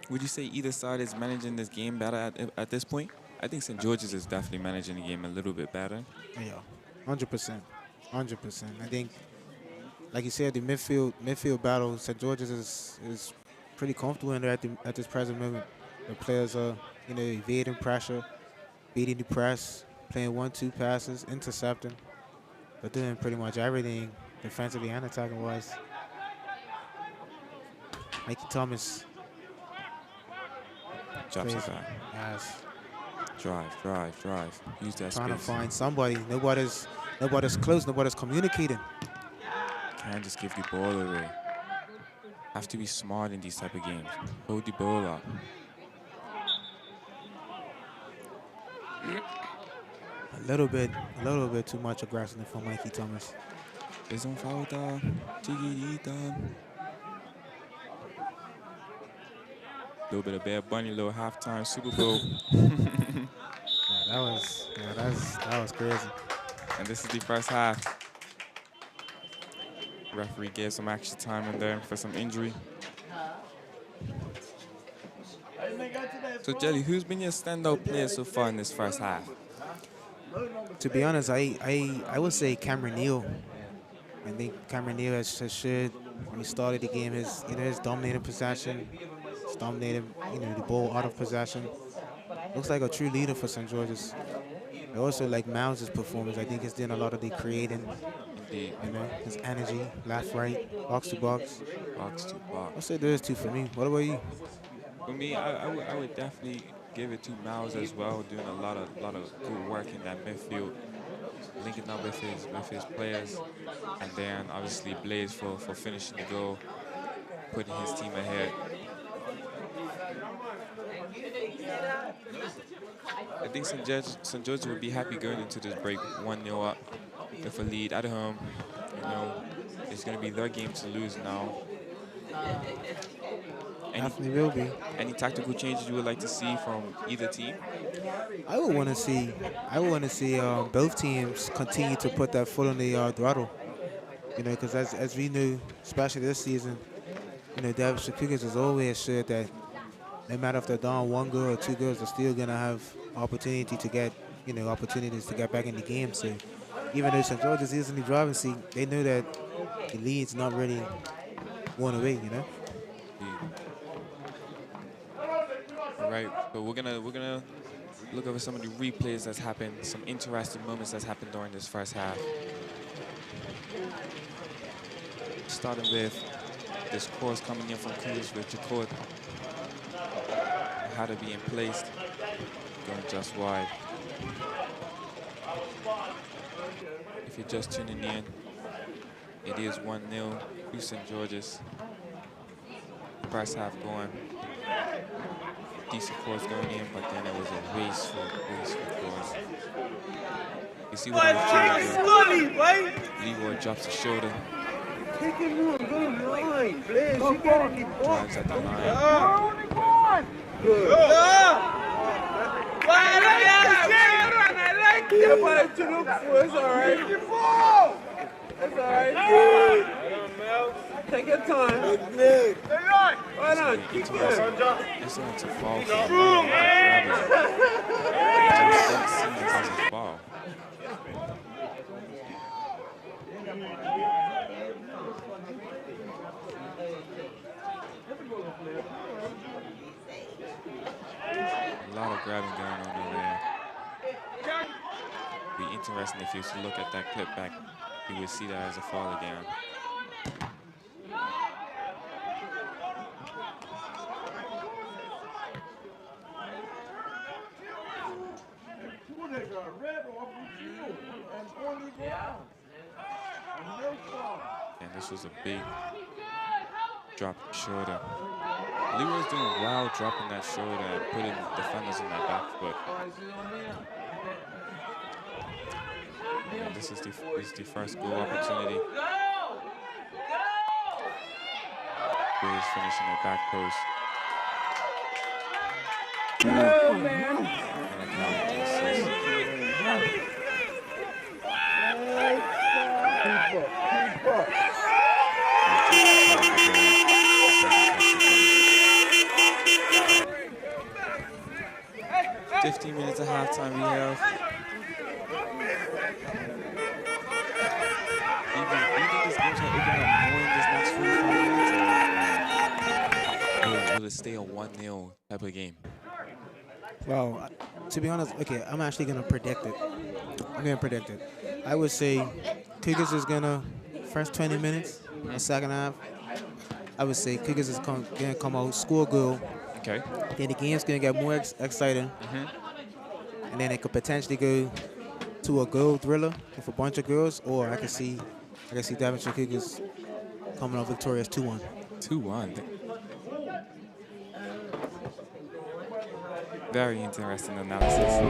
Would you say either side is managing this game better at this point? I think St. George's is definitely managing the game a little bit better. Yeah, 100%. 100%. I think, like you said, the midfield battle, St. George's is pretty comfortable in there at this present moment. The players are, evading pressure, beating the press, playing 1-2 passes, intercepting. They're doing pretty much everything defensively and attacking-wise. Mikey Thomas. Drops it back. Yes. Drive. Use that Trying space. to find somebody. Nobody's close. Nobody's communicating. Can't just give the ball away. Have to be smart in these type of games. Hold the ball up. A little bit too much aggressiveness from Mikey Thomas. Es un falta chiquitita. little bit of Bad Bunny, little halftime Super Bowl. That was crazy. And this is the first half. Referee gave some extra time in there for some injury. So, Jelly, who's been your standout player so far in this first half? To be honest, I would say Cameron Neal. I think Cameron Neal has showed when he started the game his dominating possession, he's dominated the ball out of possession. Looks like a true leader for St. George's. I also like Miles' performance. I think he's doing a lot of the creating. Indeed. His energy, left, right, box to box. Box to box. I'll say there's two for me. What about you? For me, I would definitely give it to Miles as well, doing a lot of good work in that midfield, linking up with his players, and then obviously Blaze for finishing the goal, putting his team ahead. I think St. George would be happy going into this break 1-0 up with a lead at home. It's going to be their game to lose now. Definitely will be. Any tactical changes you would like to see from either team? I would want to see both teams continue to put that foot on the throttle. Because as we knew, especially this season, Devonshire Cougars has always showed that no matter if they're down one goal or two goals, they're still gonna have opportunities to get back in the game. So even though St. George's is in the driving seat, they know that the lead's not really going away. All right, but we're gonna look over some of the replays that's happened, some interesting moments that's happened during this first half. Starting with this cross coming in from Cougars with Jacob. How to be in place, going just wide. If you're just tuning in, it is 1-0 to St. George's. First half going. Decent cross going in, but then it was a wasteful cross. You see what I'm doing? Leroy drops the shoulder. Drives at the line. It's all right. That's all right. Take your time. Why not? Keep going. It's going to fall for his ball. A lot of grabbing going on over there. Be interesting if you was to look at that clip back, you would see that as a fall again. And this was a big drop shoulder. Leroy's doing well dropping that shoulder and putting defenders on their back foot. And this is the first goal opportunity. Boys finishing their back post. Oh, man. And 15 minutes of halftime we have. Do you think this game's going to open up more in this next 45 minutes? Or will it stay a 1-0 type of game? Well, to be honest, okay, I'm actually going to predict it. I would say Cougars is going to, first 20 minutes, the second half, I would say Cougars is going to come out, score a goal. Okay. Then the game's going to get more exciting. And then it could potentially go to a goal thriller with a bunch of girls, or I can see Devonshire Cougars coming out victorious 2-1. 2-1. Very interesting analysis.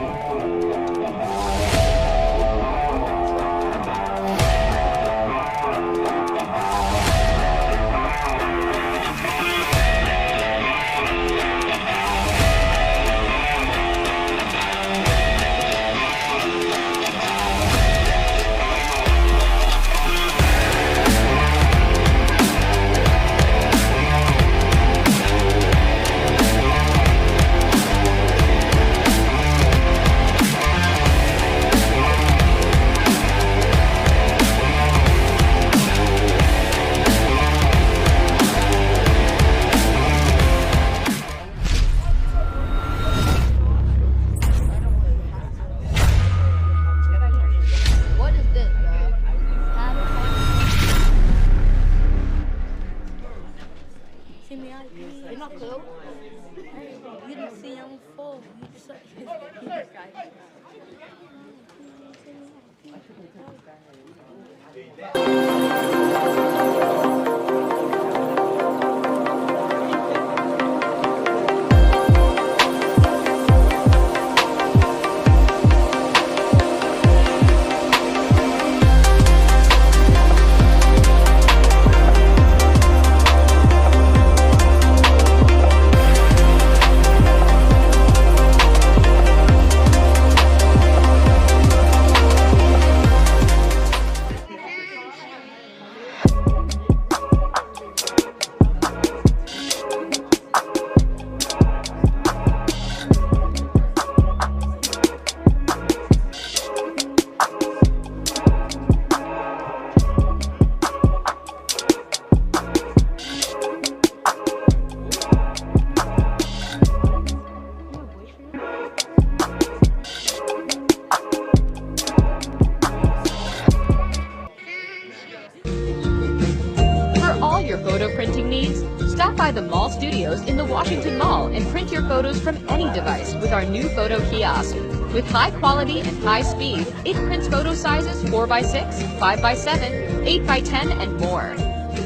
your photo printing needs? Stop by the Mall Studios in the Washington Mall and print your photos from any device with our new photo kiosk. With high quality and high speed, it prints photo sizes 4x6, 5x7, 8x10, and more.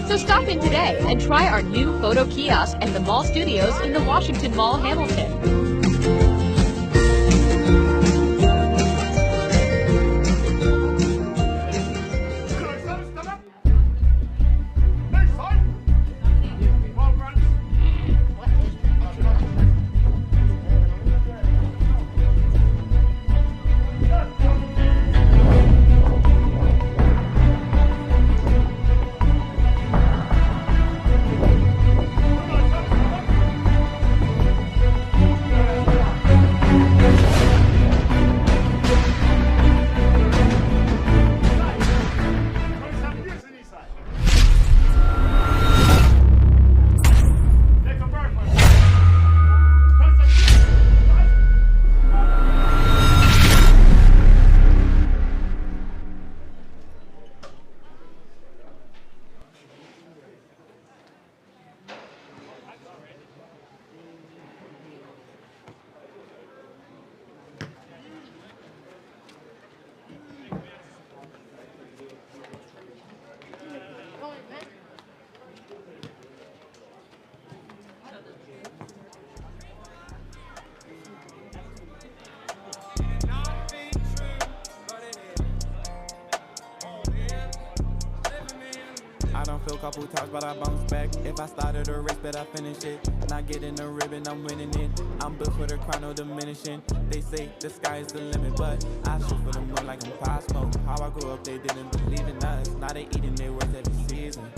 So stop in today and try our new photo kiosk at the Mall Studios in the Washington Mall, Hamilton. I done feel couple times, but I bounce back. If I started a race, bet I finish it. Not getting the ribbon, I'm winning it. I'm built for the crown, no diminishing. They say the sky is the limit, but I shoot for the moon like I'm Cosmo. How I grew up, they didn't believe in us. Now they eating their words every season.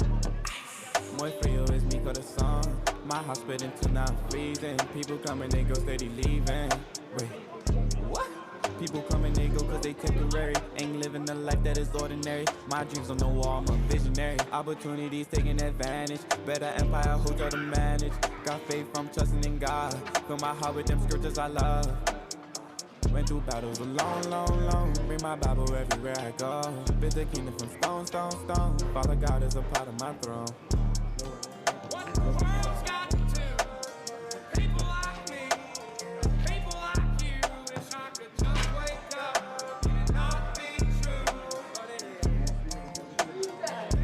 Muy frio is me for the song. My house split into now freezing. People coming, they go steady leaving. Wait, what? People come and they go cause they temporary. Ain't living a life that is ordinary. My dreams on the wall, I'm a visionary. Opportunities taking advantage. Better empire, hotel to manage. Got faith from trusting in God. Fill my heart with them scriptures I love. Went through battles a long. Bring my Bible everywhere I go. Built the kingdom from stone. Father God is a part of my throne. What the world's got to people like me, people like you. Wish I could just wake up and not be true, but it is.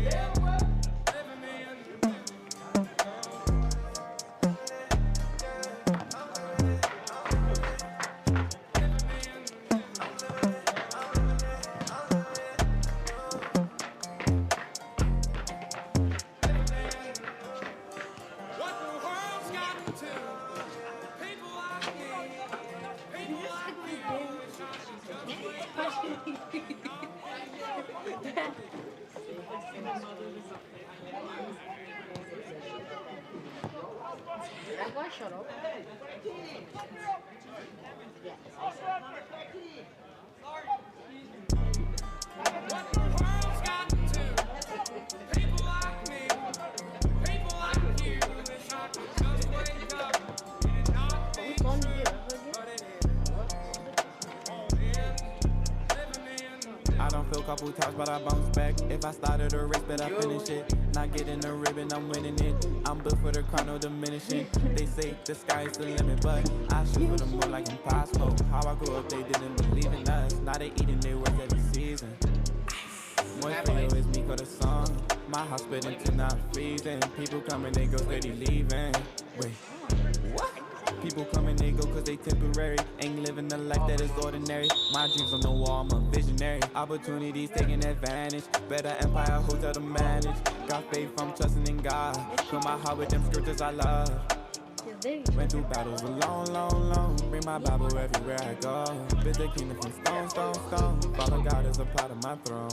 Yeah, living in. Why shut up? I done feel couple times, but I bounce back. If I started a race, bet I finish it. Not getting the ribbon, I'm winning it. I'm built for the crown, no diminishing. They say the sky is the limit, but I shoot for the moon like I'm Cosmo. How I grew up, they didn't believe in us. Now they eating their words every season. Muy frio is me for the song. My house split into now freezing. People coming, they go steady leaving. Wait, what? People come and they go cause they temporary. Ain't living a life that is ordinary. My dreams on the wall, I'm a visionary. Opportunities taking advantage. Better empire, hotel to manage. Got faith from trusting in God. Fill my heart with them scriptures I love. Went through battles a long. Bring my Bible everywhere I go. Built the kingdom from stone. Father God is a part of my throne.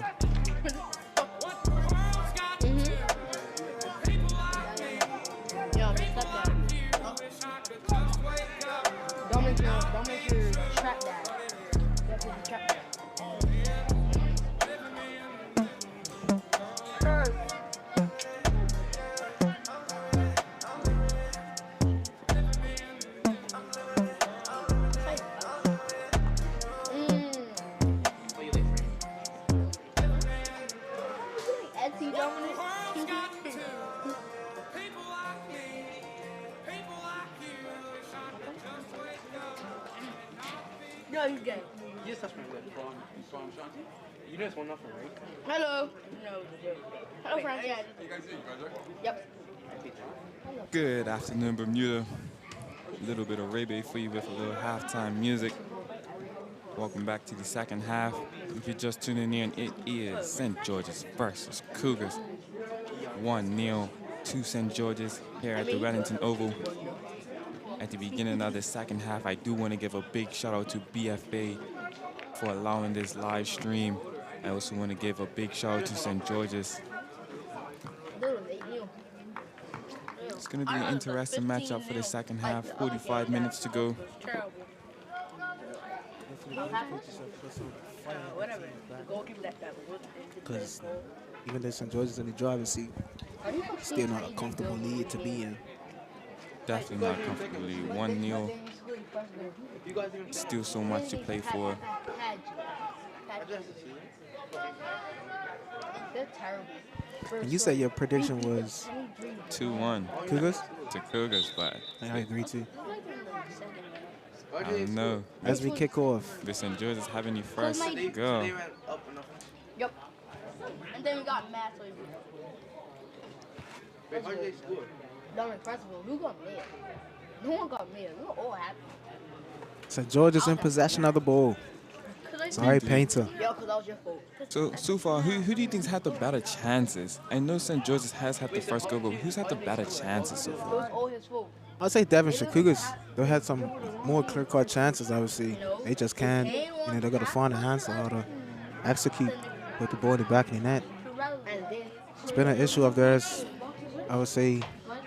Don't make your trap dad. That's your trap dad. Etsy Dominic. No, he's gay. You just touched my lip. From Shanti? You know it's 1-0, right? Hello. No. Hello, Francis. Yep. Good afternoon, Bermuda. A little bit of Ray for you with a little halftime music. Welcome back to the second half. If you're just tuning in, it is St. George's versus Cougars. 1-0 to St. George's here at the Wellington Oval. At the beginning of the second half, I do want to give a big shout out to B.F.A for allowing this live stream. I also want to give a big shout out to St. George's. It's going to be an interesting matchup for the second half. 45 minutes to go. Because even though St. George's in the driver's seat, still not a comfortable lead to be in. Definitely not comfortably. 1-0. Still so much to play for. They're terrible. And you said your prediction was 2-1 Cougars? to Cougars, but I agree too. I don't know. As we kick off, The St. George's having you first. Go. Yep. And then we got Matt. Dominic Festival. Who got mayor? No one got mayor. We were all happy. St. George's in possession of the ball. Sorry, Painter. Yeah, because that was your fault. So far, who do you think's had the better chances? I know St. George's has had the first goal, but who's had the better chances so It far? was all his fault. I'd say Devonshire Cougars. They had some more clear-cut chances, I would say. They just can't, they got to find an answer how to execute with the ball in the back of the net. And then It's been an issue of theirs, I would say,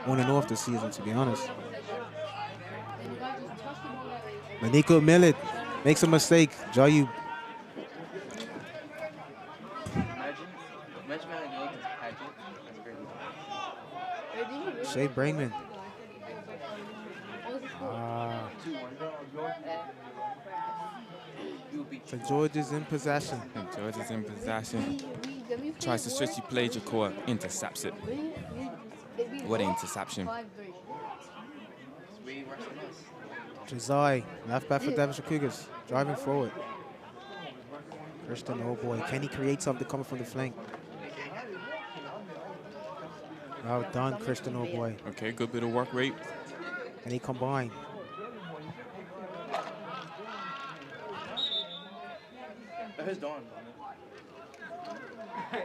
on and off this season, to be honest. Maniko Millet makes a mistake. Jayu. Imagine my girl is pageant. That's crazy. Shea Brayman. St. George's in possession. St. George's in possession. Tries to switch the play, Jacoa intercepts it. What an interception. It's way worse than us. Jazai, left back for Devonshire Cougars, driving forward. Christian, oh boy, can he create something coming from the flank? Well done, Christian, oh boy. Okay, good bit of work rate. And he combined. Who's Dawn?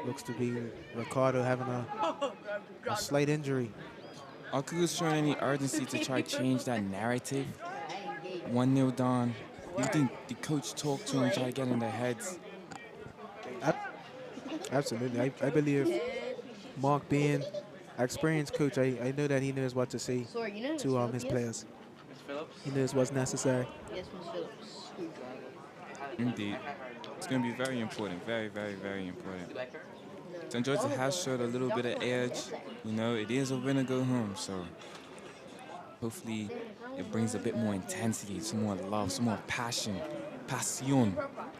Looks to be Ricardo having a slight injury. Are Cougars showing any urgency to try to change that narrative? 1-0 down. Do you think the coach talked to him and try to get in their heads? Absolutely. I believe Mark being an experienced coach, I know that he knows what to say to his players. Miss Phillips? He knows what's necessary. yes, Miss Phillips. Indeed. It's going to be very important. Very, very, very important. You like her? St. George's has showed a little bit of edge. You know, it is a win or go home. So hopefully it brings a bit more intensity, some more love, some more passion. Passion.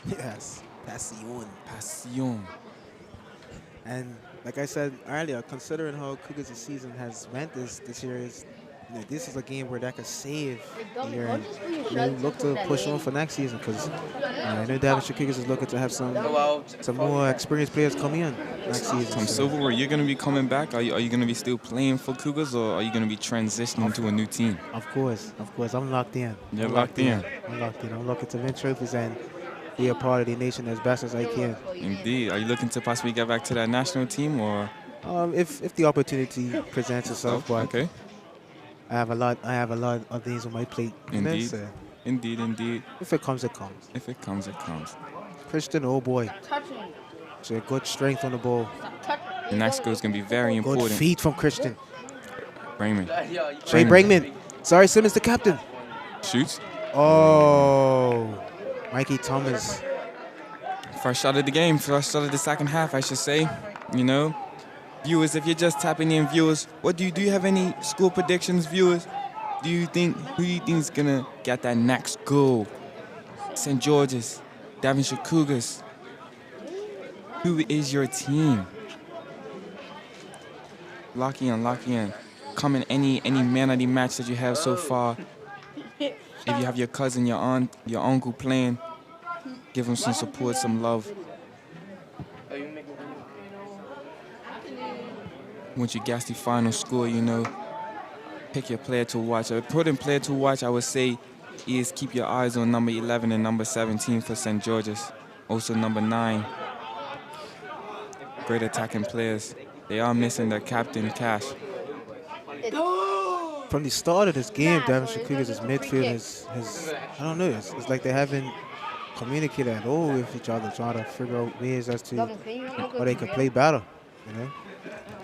Yes, passion. Passion. And like I said earlier, considering how Cougars' season has went this year, this is a game where that could save the year and look to push on for next season because I know Devonshire Cougars is looking to have some more experienced players come in next season. Tom Silver, are you going to be coming back? Are you going to be still playing for Cougars or are you going to be transitioning to a new team? Of course. I'm locked in. You're locked in. I'm locked in. I'm looking to win trophies and be a part of the nation as best as I can. Indeed. Are you looking to possibly get back to that national team or? If the opportunity presents itself, but okay. I have a lot of things on my plate. Indeed. So Indeed. if it comes, it comes. If it comes, it comes. Christian, oh boy. Touching. So good strength on the ball. The next goal is going to be very Good important. feet from Christian. Brayman. Shea Brayman. Sorry, Simmons, the captain. Shoots. Oh, Mikey Thomas. First shot of the game. First shot of the second half, I should say. You know, viewers, if you're just tapping in, viewers, do you have any score predictions, viewers? Who do you think is gonna get that next goal? St. George's, Devonshire Cougars. Who is your team? Lock in. Comment any man of the match that you have so far. If you have your cousin, your aunt, your uncle playing, give them some support, some love. Once you guess the final score, you know, pick your player to watch. A important player to watch, I would say, is keep your eyes on number 11 and number 17 for St. George's. Also number 9. Great attacking players. They are missing their captain, Cash. From the start of this game, Devonshire Cougars' midfield is I don't know, it's like they haven't communicated at all with each other, trying to figure out ways as to how they can play better, you know?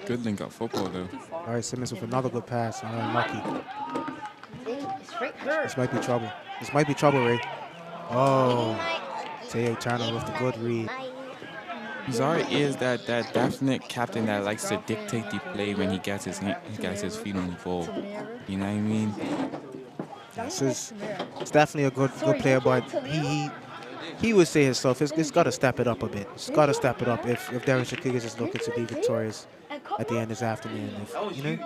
Good link-up football, though. All right, Simmons with another good pass. Unlucky. This might be trouble. This might be trouble, Ray. Oh, Teo Turner with the good read. Zara is that definite captain that likes to dictate the play when he gets his feet on the ball. You know what I mean? It's definitely a good player, but he would say himself, it's got to step it up a bit. It's got to step it up if Devonshire Cougars is looking to be victorious at the end of this afternoon. If, you know,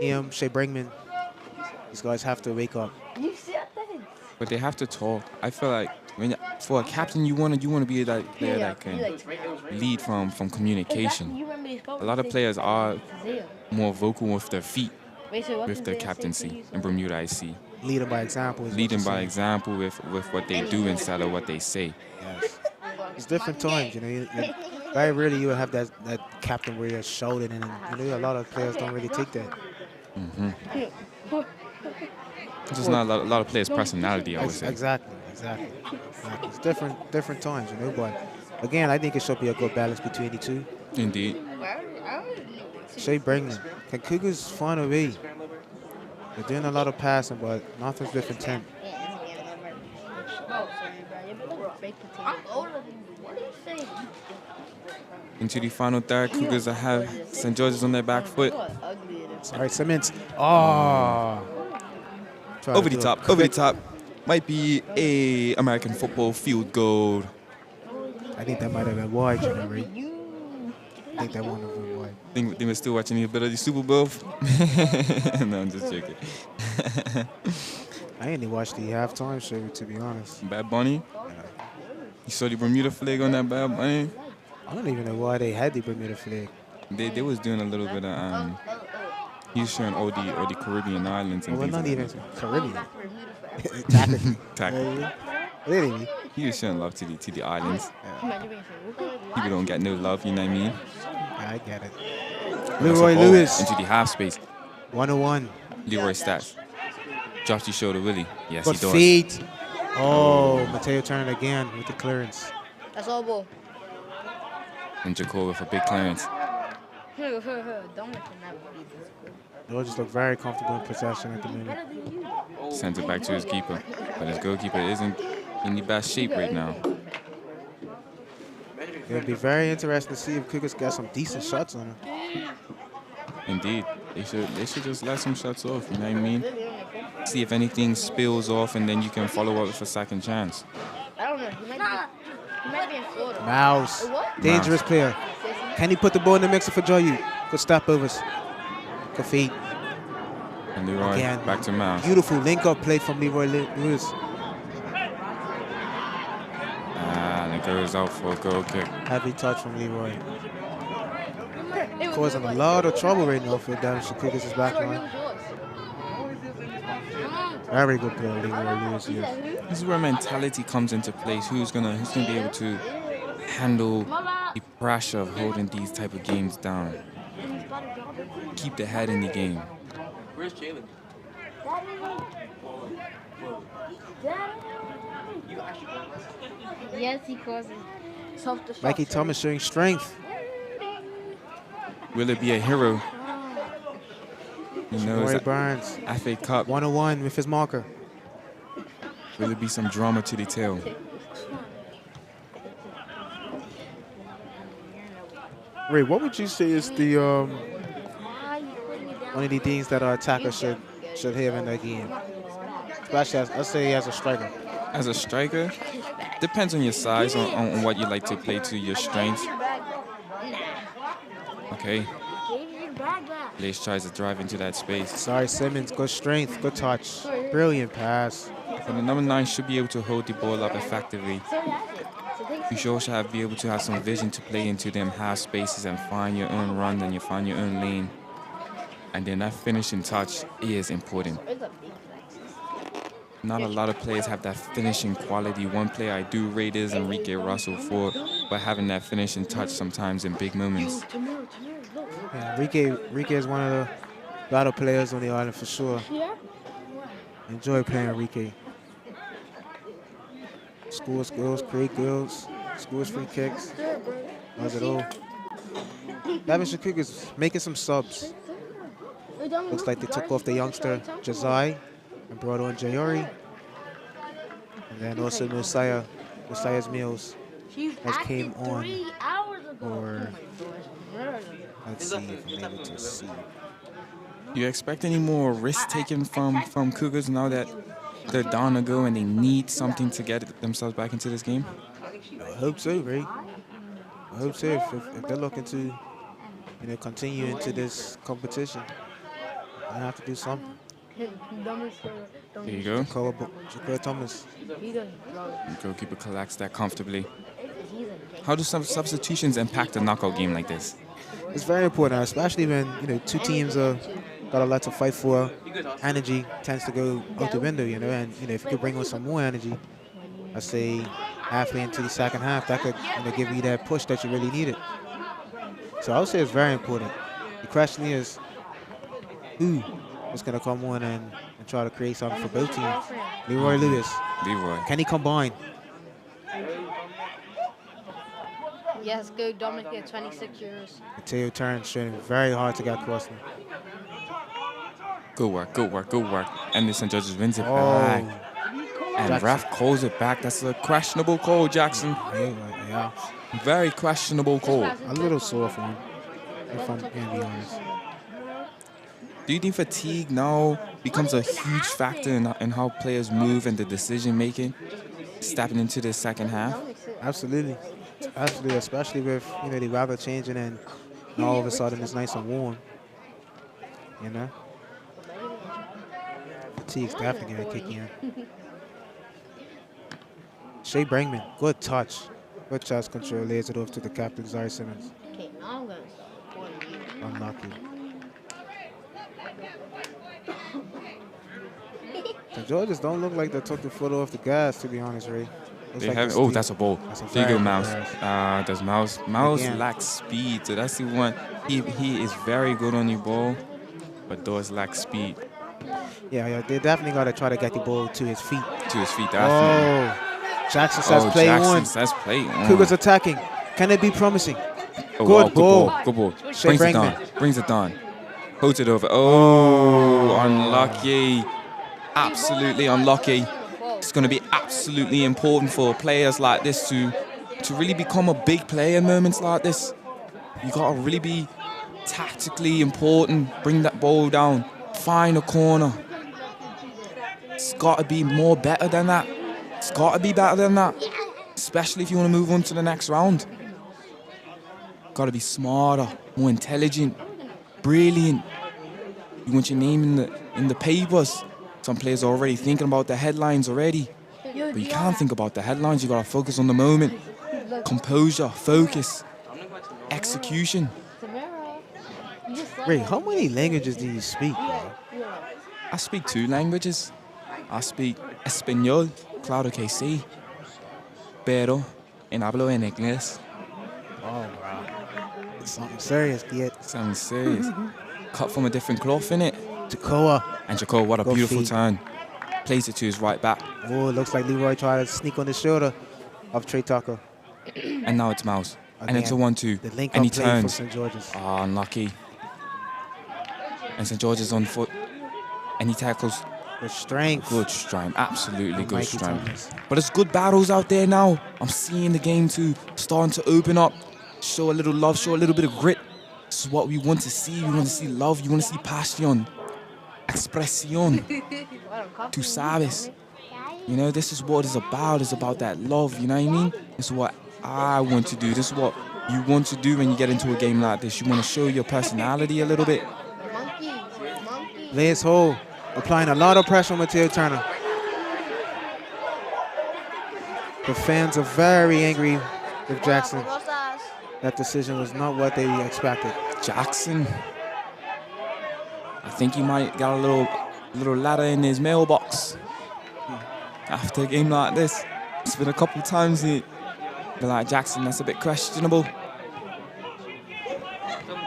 him, Shea Brinkman, these guys have to wake up. But they have to talk. I feel like for a captain, you want to be that player that can lead from communication. A lot of players are more vocal with their feet, with their captaincy in Bermuda, I see. Leading by example. Leading by example with what they do instead of what they say. Yes. It's different times, you know. Very rarely you will have that captain where you're shouting, and you know, a lot of players don't really take that. Just not a lot of players' personality, I would say. Exactly. It's different times, you know. But again, I think it should be a good balance between the two. Indeed. Shea Brinkman, can Cougars find a way? They're doing a lot of passing, but nothing's with intent. Into the final third, Cougars have St. George's on their back foot. Sorry, Simmons. Oh. Over the top. Might be a American football field goal. I think that might have been wide, Jerry. I think that one was wide. Think we're still watching a bit of the Super Bowl? No, I'm just joking. I ain't even watched the halftime show, to be honest. Bad Bunny? You saw the Bermuda flag on that Bad Bunny? I don't even know why they had the Bermuda flag. They was doing a little bit of he was showing all the Caribbean islands and well, things not like even that. Caribbean. Tactically. Really? He was showing love to the islands. Yeah. People don't get no love, you know what I mean? I get it. Leroy Lewis. Into the half space. 101. Leroy Stats. Drops the shoulder, Willie. Yes, but he does. Feet. Oh, Mateo Turner again with the clearance. That's all ball. And Jacob with a big clearance. They'll just look very comfortable in possession at the minute. Sends it back to his keeper. But his goalkeeper isn't in the best shape right now. It'll be very interesting to see if Cougars got some decent shots on him. Indeed. They should just let some shots off, you know what I mean? See if anything spills off, and then you can follow up with a second chance. I don't know. He might be in Florida. Mouse. Dangerous player. Can he put the ball in the mixer for Joyu? Good stopovers. Good feet. And Leroy again, back to Mouse. Beautiful link-up play from Leroy Lewis. And it goes out for a goal kick. Heavy touch from Leroy. Causing a lot of trouble right now for Devonshire Cougars' back line. Very good player, Leroy Lewis. Yes. This is where mentality comes into place. Who's gonna be able to handle the pressure of holding these type of games down? Keep the head in the game. Where's Jalen? Yes, he causes self-destruction. Mikey Thomas showing strength. Will it be a hero? You know, Roy Burns. B.F.A. Cup. 101 with his marker. Will it be some drama to the tail? Ray, what would you say is the one of the things that our attacker should have in that game? Especially, let's say as a striker. As a striker, depends on your size, on what you like to play to your strengths. Okay. Blaze tries to drive into that space. Sorry, Simmons. Good strength. Good touch. Brilliant pass. But the number 9 should be able to hold the ball up effectively. You should also be able to have some vision to play into them half spaces and find your own run and you find your own lane. And then that finishing touch is important. Not a lot of players have that finishing quality. One player I do rate is Enrique Russell for having that finishing touch sometimes in big moments. Yeah, Enrique is one of the better players on the island for sure. Enjoy playing Enrique. Scores goals, create goals, scores free kicks. Does it all. Davin Cook is making some subs. Looks like they took off the youngster Jazai and brought on Jayori. And then also Mosiah's Meals has came on. Or let's see if I'm able to see. Do you expect any more risk taken from Cougars now that they're down to go and they need something to get themselves back into this game? I hope so, Ray. I hope so. If they're looking to, continue into this competition, they have to do something. There you go. Jacob Thomas. Goalkeeper collects that comfortably. How do some substitutions impact a knockout game like this? It's very important, especially when two teams are got a lot to fight for. Energy tends to go out the window, and if you could bring on some more energy, let's say halfway into the second half, that could give you that push that you really needed. So I would say it's very important. The question is, who is going to come on and try to create something for both teams? Leroy Lewis. Leroy. Can he combine? Yes, go Dominic at 26 euros. Mateo turns, trying very hard to get across him. Good work, good work, good work. And St. George's wins it back. And Jackson. ref calls it back. That's a questionable call, Jackson. Yeah. Very questionable call. A little sore for him, if I'm going to be honest. Do you think fatigue now becomes a huge factor in how players move and the decision making, stepping into the second half? Absolutely, especially with the weather changing and all of a sudden it's nice and warm. Fatigue's definitely gonna kick in. Shea Brinkman, good touch. Good chest control, lays it off to the captain, Zari Simmons. Okay, now I'm gonna stop. Unlucky. The Georges don't look like they took the foot off the gas, to be honest, Ray. That's a ball. There you go, Mouse. Does Mouse lacks speed, so that's the one. He is very good on the ball, but does lack speed. Yeah, they definitely got to try to get the ball to his feet. Definitely. Oh, Jackson says play on. Says play on. Cougars attacking. Can it be promising? Oh, good ball. Good ball. Shea Brings it down. Holds it over. Oh, unlucky. Absolutely unlucky. It's going to be absolutely important for players like this to really become a big player in moments like this. You got to really be tactically important. Bring that ball down. Find a corner. It's got to be more better than that. It's got to be better than that. Especially if you want to move on to the next round. Got to be smarter, more intelligent, brilliant. You want your name in the papers. Some players are already thinking about the headlines already. But you can't think about the headlines. You got to focus on the moment. Composure, focus, execution. Ray, how many languages do you speak, bro? I speak 2 languages. I speak Español, claro que sí. Pero en hablo en inglés. Oh, wow. It's something serious, kid. Something serious. Cut from a different cloth, innit? Jacoa. And Jacoa, what a Go beautiful feet. turn. Plays it to his right back. Oh, it looks like Leroy tried to sneak on the shoulder of Trey Tucker. And now it's Mouse. And it's a Again, 1-2. The link And he up play for turns. St. George's. Oh, unlucky. And St. George's on foot. And he tackles. With strength. Good strength. Absolutely good Mikey strength. Thomas. But it's good battles out there now. I'm seeing the game too starting to open up. Show a little love, show a little bit of grit. This is what we want to see. We want to see love. You want to see passion. Expresión. Tu sabes. This is what it's about. It's about that love, you know what I mean? This is what I want to do. This is what you want to do when you get into a game like this. You want to show your personality a little bit. Lays hold. Applying a lot of pressure on Mateo Turner. The fans are very angry with Jackson. That decision was not what they expected. Jackson. I think he might get a little ladder in his mailbox after a game like this. It's been a couple times he been like, Jackson, that's a bit questionable.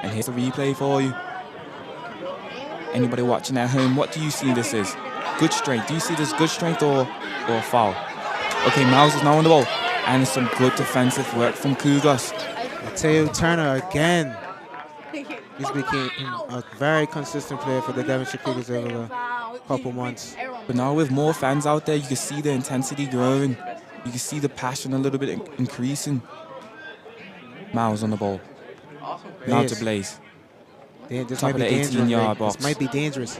And here's a replay for you. Anybody watching at home, what do you see this is? Good strength. Do you see this good strength or a foul? Okay, Miles is now on the ball. And some good defensive work from Cougars. Mateo Turner again. He's became a very consistent player for the Devonshire Cougars over a couple months. But now with more fans out there, you can see the intensity growing. You can see the passion a little bit increasing. Miles on the ball. Now to Blaze. This Top might of be the 18-yard dangerous. box. This might be dangerous.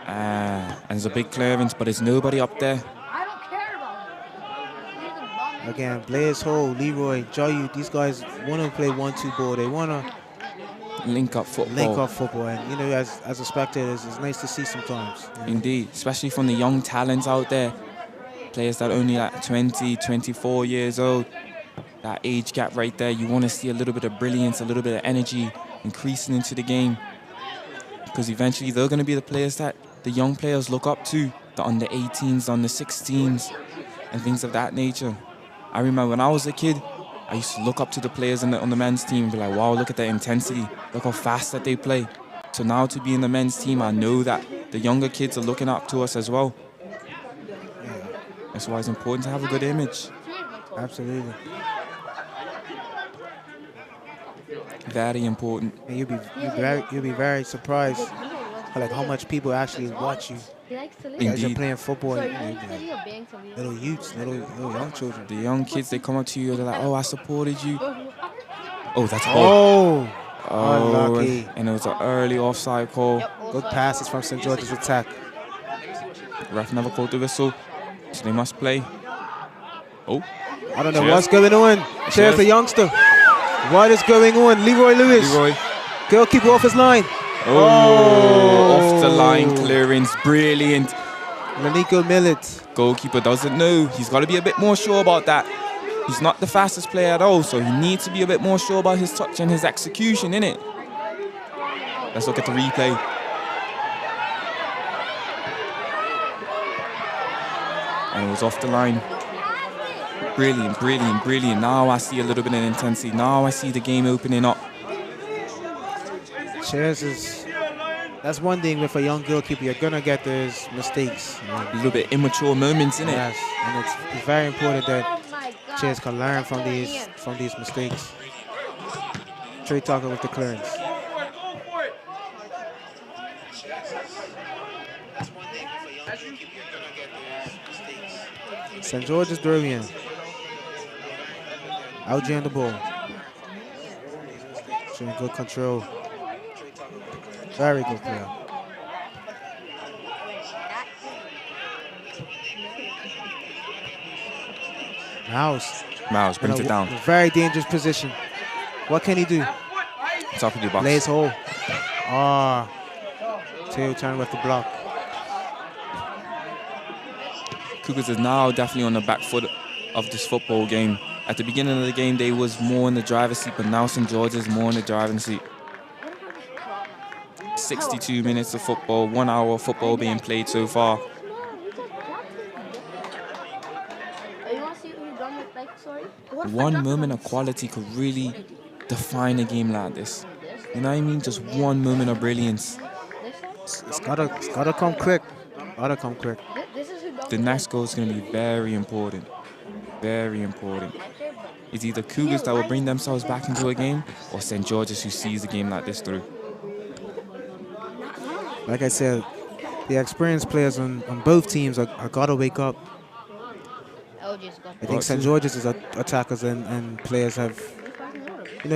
And there's a big clearance, but there's nobody up there. I don't care about him. Again, Blaze Hole, Leroy, Joyu, these guys want to play 1-2 ball. They want to link up football. And you know, as a spectator, it's nice to see sometimes. Indeed, especially from the young talents out there. Players that are only like 20, 24 years old. That age gap right there, you want to see a little bit of brilliance, a little bit of energy increasing into the game. Because eventually they're going to be the players that the young players look up to, the under 18s, under 16s, and things of that nature. I remember when I was a kid, I used to look up to the players on the men's team and be like, wow, look at their intensity, look how fast that they play. So now to be in the men's team, I know that the younger kids are looking up to us as well. That's why it's important to have a good image. Absolutely. Very important. And you'll be very surprised like how much people actually watch you as you're playing football. Little youths, little young children. The young kids, they come up to you, they're like, oh, I supported you. Oh, that's a goal. Oh, unlucky. And it was an early offside call. Good passes from St. George's attack. Ref never called the whistle, so they must play. Oh. I don't know what's going on. Cheers the youngster. What is going on? Leroy Lewis. Leroy. Goalkeeper off his line. Off the line clearance. Brilliant. Lanico Millet. Goalkeeper doesn't know. He's got to be a bit more sure about that. He's not the fastest player at all, so he needs to be a bit more sure about his touch and his execution, innit? Let's look at the replay. And it was off the line. Brilliant, brilliant, brilliant. Now I see a little bit of intensity. Now I see the game opening up. Cheers that's one thing with a young goalkeeper. You're going to get those mistakes. A little bit immature moments, innit? Yes, and it's very important that Cheers can learn from these mistakes. Trey Tucker with the clearance. St. George's Dorian. Algie on the ball. Showing good control. Very good player. Miles brings it down. Very dangerous position. What can he do? Top of the box. Blaze hole. Tail turn with the block. Cougars is now definitely on the back foot of this football game. At the beginning of the game, they was more in the driver's seat, but now St. George is more in the driving seat. 62 minutes of football, 1 hour of football being played so far. One moment of quality could really define a game like this. You know what I mean? Just one moment of brilliance. It's gotta come quick. Gotta come quick. The next goal is going to be very important. Very important. It's either Cougars that will bring themselves back into a game or St. George's who sees a game like this through. Like I said, the experienced players on both teams are gotta wake up. I think St. George's attackers and players have,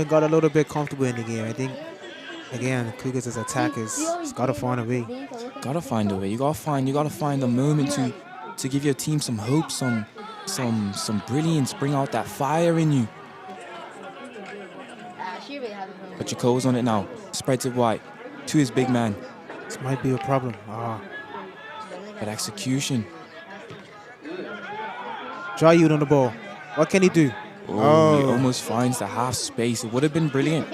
got a little bit comfortable in the game. I think, again, Cougars' attack is gotta find a way. Gotta find a way. You gotta find a moment to give your team some hope, some brilliance, bring out that fire in you. But Jaco's on it now. Spreads it wide to his big man. This might be a problem. But execution. Dry you on the ball. What can he do? Oh, he almost finds the half space. It would have been brilliant.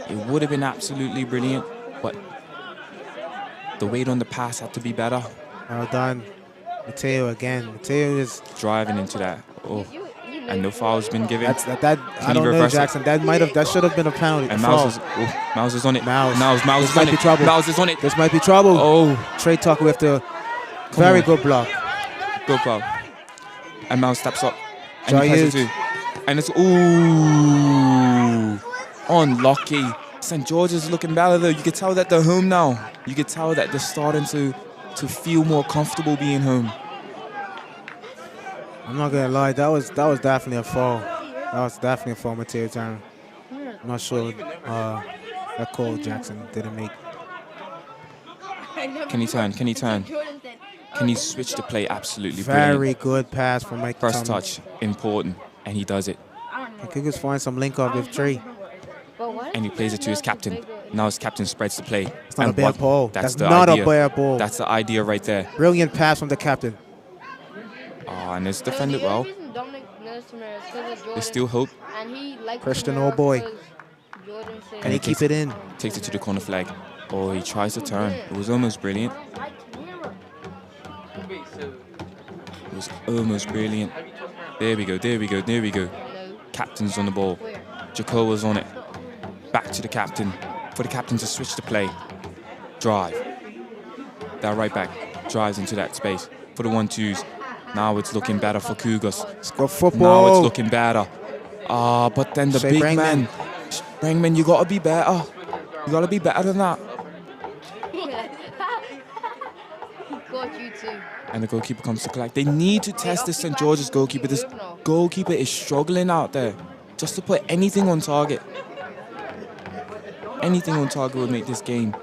It would have been absolutely brilliant. But the weight on the pass had to be better. Well done. Mateo again. Mateo is Driving into that. Oh, and no foul's been given. that. I don't know, Jackson. That should have been a penalty. And Mouse is on it. Mouse is might on be it. trouble. Mouse is on it. This might be trouble. Oh, Trey Tucker with the very good block. good ball. And Mouse steps up. And Try he passes it. too. And it's unlucky. St. George is looking better though. You could tell that they're home now. You could tell that they're starting to feel more comfortable being home. I'm not gonna lie, that was definitely a fall. That was definitely a fall, Mateo Turner. I'm not sure that call Jackson didn't make. Can he turn? Can he turn? Can he switch the play? Absolutely Very brilliant. good pass from Mike. First touch, important, and he does it. Can Cougars find some link up with Trey? And he plays it to his captain. Now his captain spreads the play. It's not a bad ball. That's the not idea. a bad ball. That's the idea right there. Brilliant pass from the captain. Oh, and it's defended well. There's still hope. Christian, old boy. Can he keep it in? Takes it to the corner flag. Oh, he tries to turn. It was almost brilliant. It was almost brilliant. There we go, there we go, there we go. Captain's on the ball. Jacoba's on it. Back to the captain. For the captain to switch the play. Drive. That right back drives into that space for the 1-2s. Now it's looking better for Cougars. Let's go football. Now it's looking better. But then the big man. Brangman, you got to be better. You got to be better than that. He caught you too. And the goalkeeper comes to collect. They need to test this St. George's goalkeeper. This goalkeeper is struggling out there. Just to put anything on target. Anything on target would make this game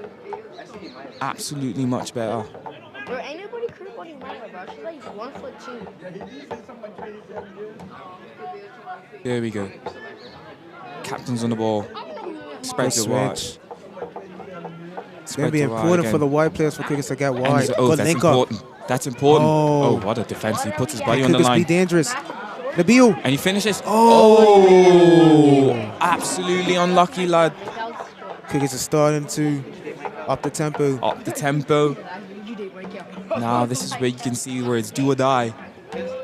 absolutely much better. Bro, ain't nobody crib on him right, bro. She's like 1'2". There we go. Captain's on the ball. Spreads it wide. It's going to be important for the wide players for Cougars to get wide. Oh, that's important. That's important. Oh, what a defense. He puts his body on the line. Cougars be dangerous. Nabil. And he finishes. Oh, absolutely unlucky, lad. Cougars are starting to up the tempo. Up the tempo. Now this is where you can see where it's do or die.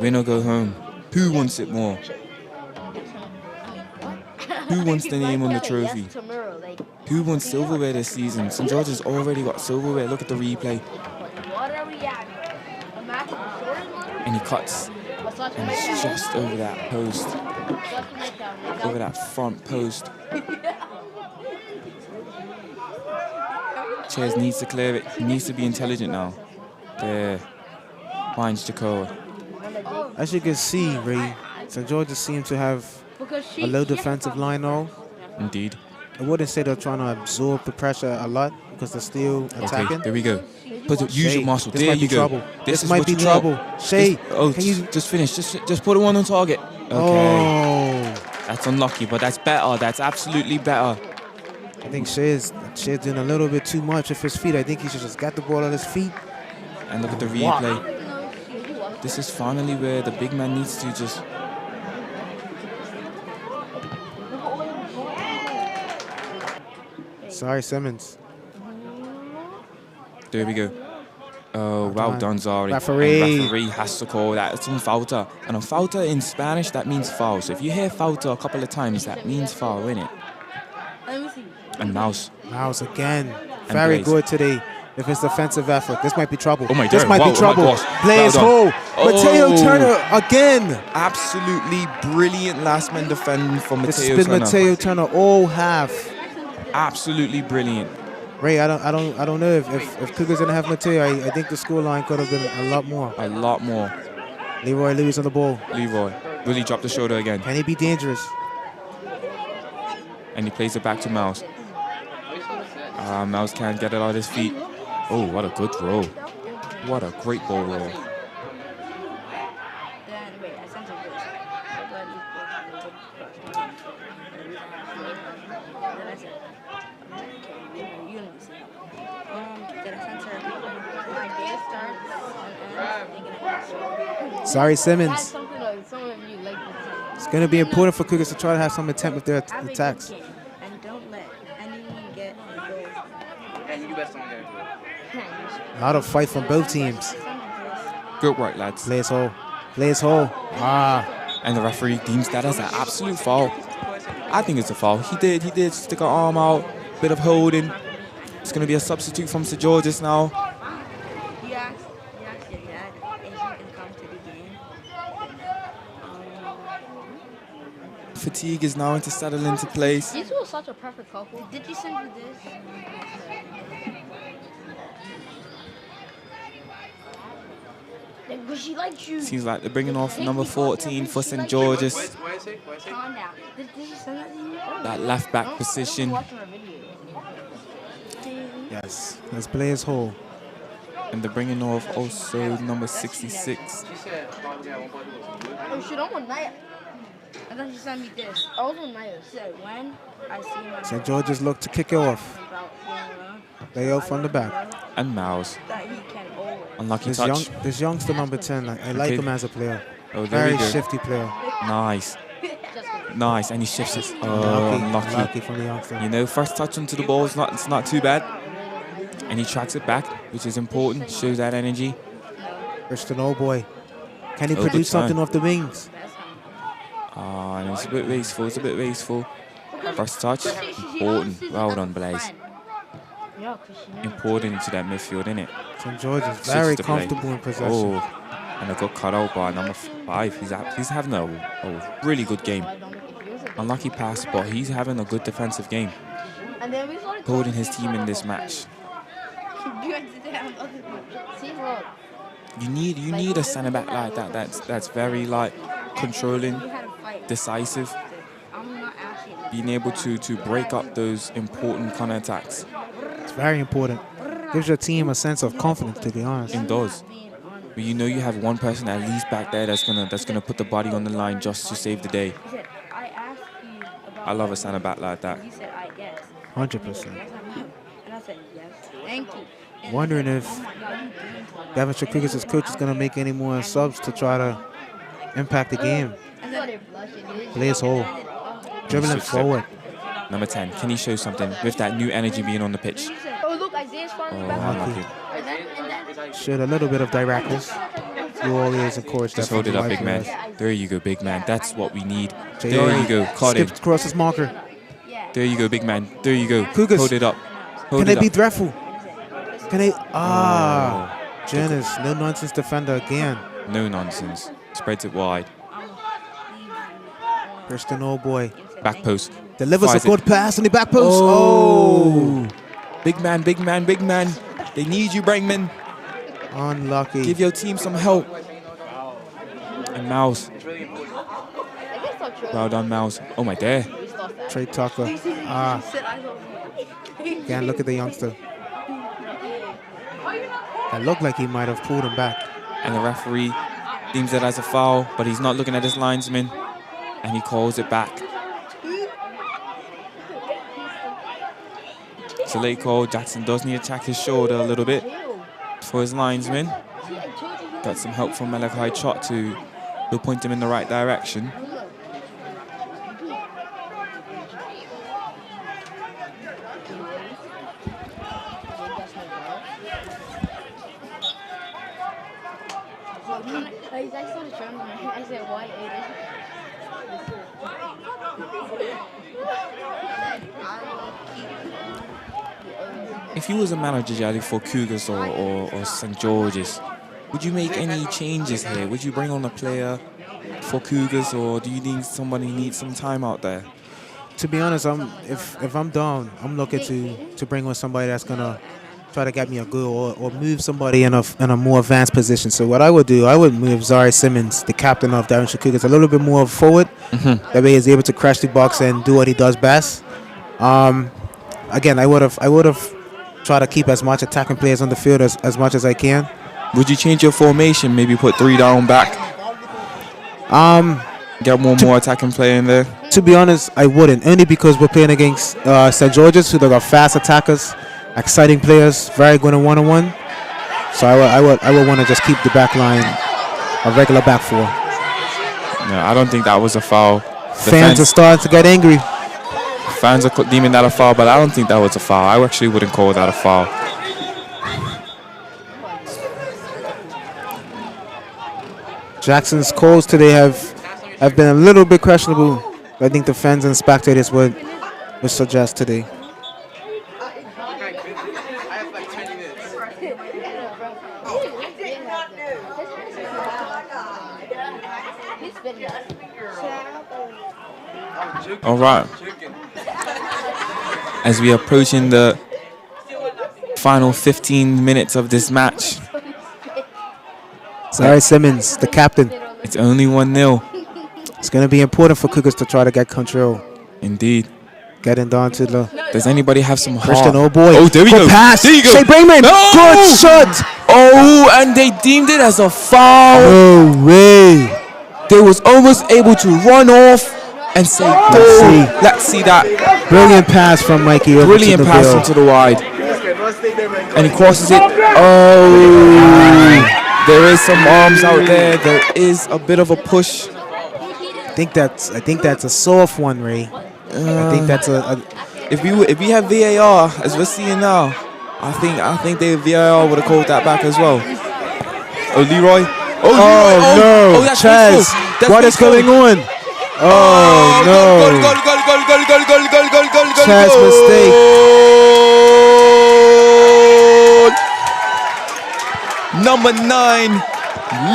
Win or go home. Who wants it more? Who wants the name on the trophy? Who wants silverware this season? St. George has already got silverware. Look at the replay. And he cuts. And it's just over that post. Over that front post. Chairs needs to clear it. He needs to be intelligent now. There. Finds Jacoba. As you can see, Ray, St. George seem to have a low defensive line now. Indeed. I wouldn't say they're trying to absorb the pressure a lot because they're still attacking. Okay, there we go. But use your muscle. There you go. Trouble. This might be trouble. Shay, can you just finish? Just put it one on target. Okay. Oh. That's unlucky, but that's better. That's absolutely better. I think Shay's doing a little bit too much with his feet. I think he should just get the ball at his feet. And look at the replay. This is finally where the big man needs to just... Sorry, Simmons. There we go. Oh, well done, Zari. Referee. And referee has to call that. It's on falta. And on falta in Spanish, that means foul. So if you hear falta a couple of times, that means foul, innit? And Mouse. Mouse again. Very good today with his defensive effort. This might be trouble. Oh my God. This might be trouble. Players hole. Mateo Turner again. Absolutely brilliant last man defending from Mateo Turner. This has been Mateo Turner all half. Absolutely brilliant. Ray, I don't know if Cougars didn't have Mateo, I think the scoreline could have been a lot more. A lot more. Leroy Lewis on the ball. Leroy. Will he drop the shoulder again? Can he be dangerous? And he plays it back to Mouse. Mouse can't get it on his feet. Oh, what a good roll. What a great ball roll. Sorry, Simmons. Going to be important for Cougars to try to have some intent with their attacks. And don't let anyone get a goal. And you best don't get it. A lot of fight from both teams. Good work, lads. Play his hole. Play his hole. And the referee deems that as an absolute foul. I think it's a foul. He did stick an arm out, bit of holding. It's going to be a substitute from St. George's now. He asked your dad if he can come to the game. Fatigue is now to settle into place. These were such a perfect couple. Did you send me this? Because she likes you. Seems like they're bringing off number 14 for St. George's. What I say? Calm down. Did you send that to you? That left back position. Yes. Let's play his hole. And they're bringing off also number 66. She said, Oh shit, I'm on night. I thought you sent me this. I was on night. She said, when I see my St. George's look to kick it off. Lay out from the back. And Mouse. that he can always. Unlucky touch. This youngster number 10, I like Okay. him as a player. Oh, there Very we go. shifty player. Nice. Nice. And he shifts it. Unlucky. Lucky from the youngster. You know, first touch onto the ball, it's not too bad. And he tracks it back, which is important. Shows that energy. Christian, oh boy. Can he Oh, produce good turn. something off the wings? And it's a bit wasteful. First touch, important. Well done, Blaze. Important to that midfield, innit? St. George is Switches very to play. comfortable in possession. Oh, and I got cut out by number 5. He's having a really good game. Unlucky pass, but he's having a good defensive game. And then we started Holding his team in this match. See, look. You need a centre back like that. That's very like controlling, decisive, I'm not asking. being able to break up those important counter attacks. It's very important. Gives your team a sense of confidence, to be honest. It does. But you know you have one person at least back there that's gonna put the body on the line just to save the day. He said, I asked you about. I love a centre back like that. You said, I guess. 100%. And I said, yes. Thank you. Wondering if Devonshire Cougars' coach is going to make any more subs to try to impact the game. Play his hole. Dribbling Switch forward. Number 10, can he show something with that new energy being on the pitch? Oh, look, Isaiah's finally Oh, back. unlucky. And then, Showed a little bit of directness. You always encourage that. Just hold from it up, the big man. players. There you go, big man. That's what we need. Jay There you go, caught him. Skipped across his marker. There you go, big man. There you go. Cougars. Hold it up. Hold Can they it be up. dreadful? Can they? Janice, no nonsense defender again. No nonsense. Spreads it wide. Christian, oh boy. Back post. Delivers Fires a good pass on the back post. Oh. Big man, big man, big man. They need you, Brankman. Unlucky. Give your team some help. And Mouse. Well done, Mouse. Oh my dear. Trey Tucker. Again, look at the youngster. That looked like he might have pulled him back. And the referee deems it as a foul, but he's not looking at his linesman. And he calls it back. It's a late call. Jackson does need to check his shoulder a little bit for his linesman. Got some help from Malachi Chott to point him in the right direction. I said, why If you was a manager, Jali, for Cougars or St. George's, would you make any changes here? Would you bring on a player for Cougars, or do you need somebody needs some time out there? To be honest, if I'm down, I'm looking to bring on somebody that's gonna try to get me a goal or move somebody in a more advanced position. So what I would do, I would move Zari Simmons, the captain of Devonshire Cougars, a little bit more forward. That way he's able to crash the box and do what he does best. Again, I would have tried to keep as much attacking players on the field as much as I can. Would you change your formation? Maybe put 3 down back. Get more attacking play in there. To be honest, I wouldn't. Only because we're playing against St. George's, who they got fast attackers, exciting players, very good in one-on-one. So I would want to just keep the back line a regular back four. No, I don't think that was a foul. Fans are starting to get angry. Fans are deeming that a foul, but I don't think that was a foul. I actually wouldn't call that a foul. Jackson's calls today have been a little bit questionable. I think the fans and spectators would suggest today. All right. As we are approaching the final 15 minutes of this match. Sorry, Simmons, the captain. It's only 1-0. It's going to be important for Cougars to try to get control. Indeed. Getting down to the... Does anybody have some heart? Christian, oh boy. Oh, there we Good go. pass. There you go. Shea Brayman. No! Good shot. Oh, and they deemed it as a foul. No way. They was almost able to run off and say, let's see that. Brilliant pass from Mikey. Brilliant pass into the wide. And he crosses it. Oh, there is some arms out there. There is a bit of a push. I think that's a soft one, Ray. I think that's a if we have VAR as we're seeing now, I think the VAR would have called that back as well. Oh, Leroy. Oh, no. Oh, that's Chaz, wasteful. what is going on? Oh, no. Goal. Chaz mistake. Number 9,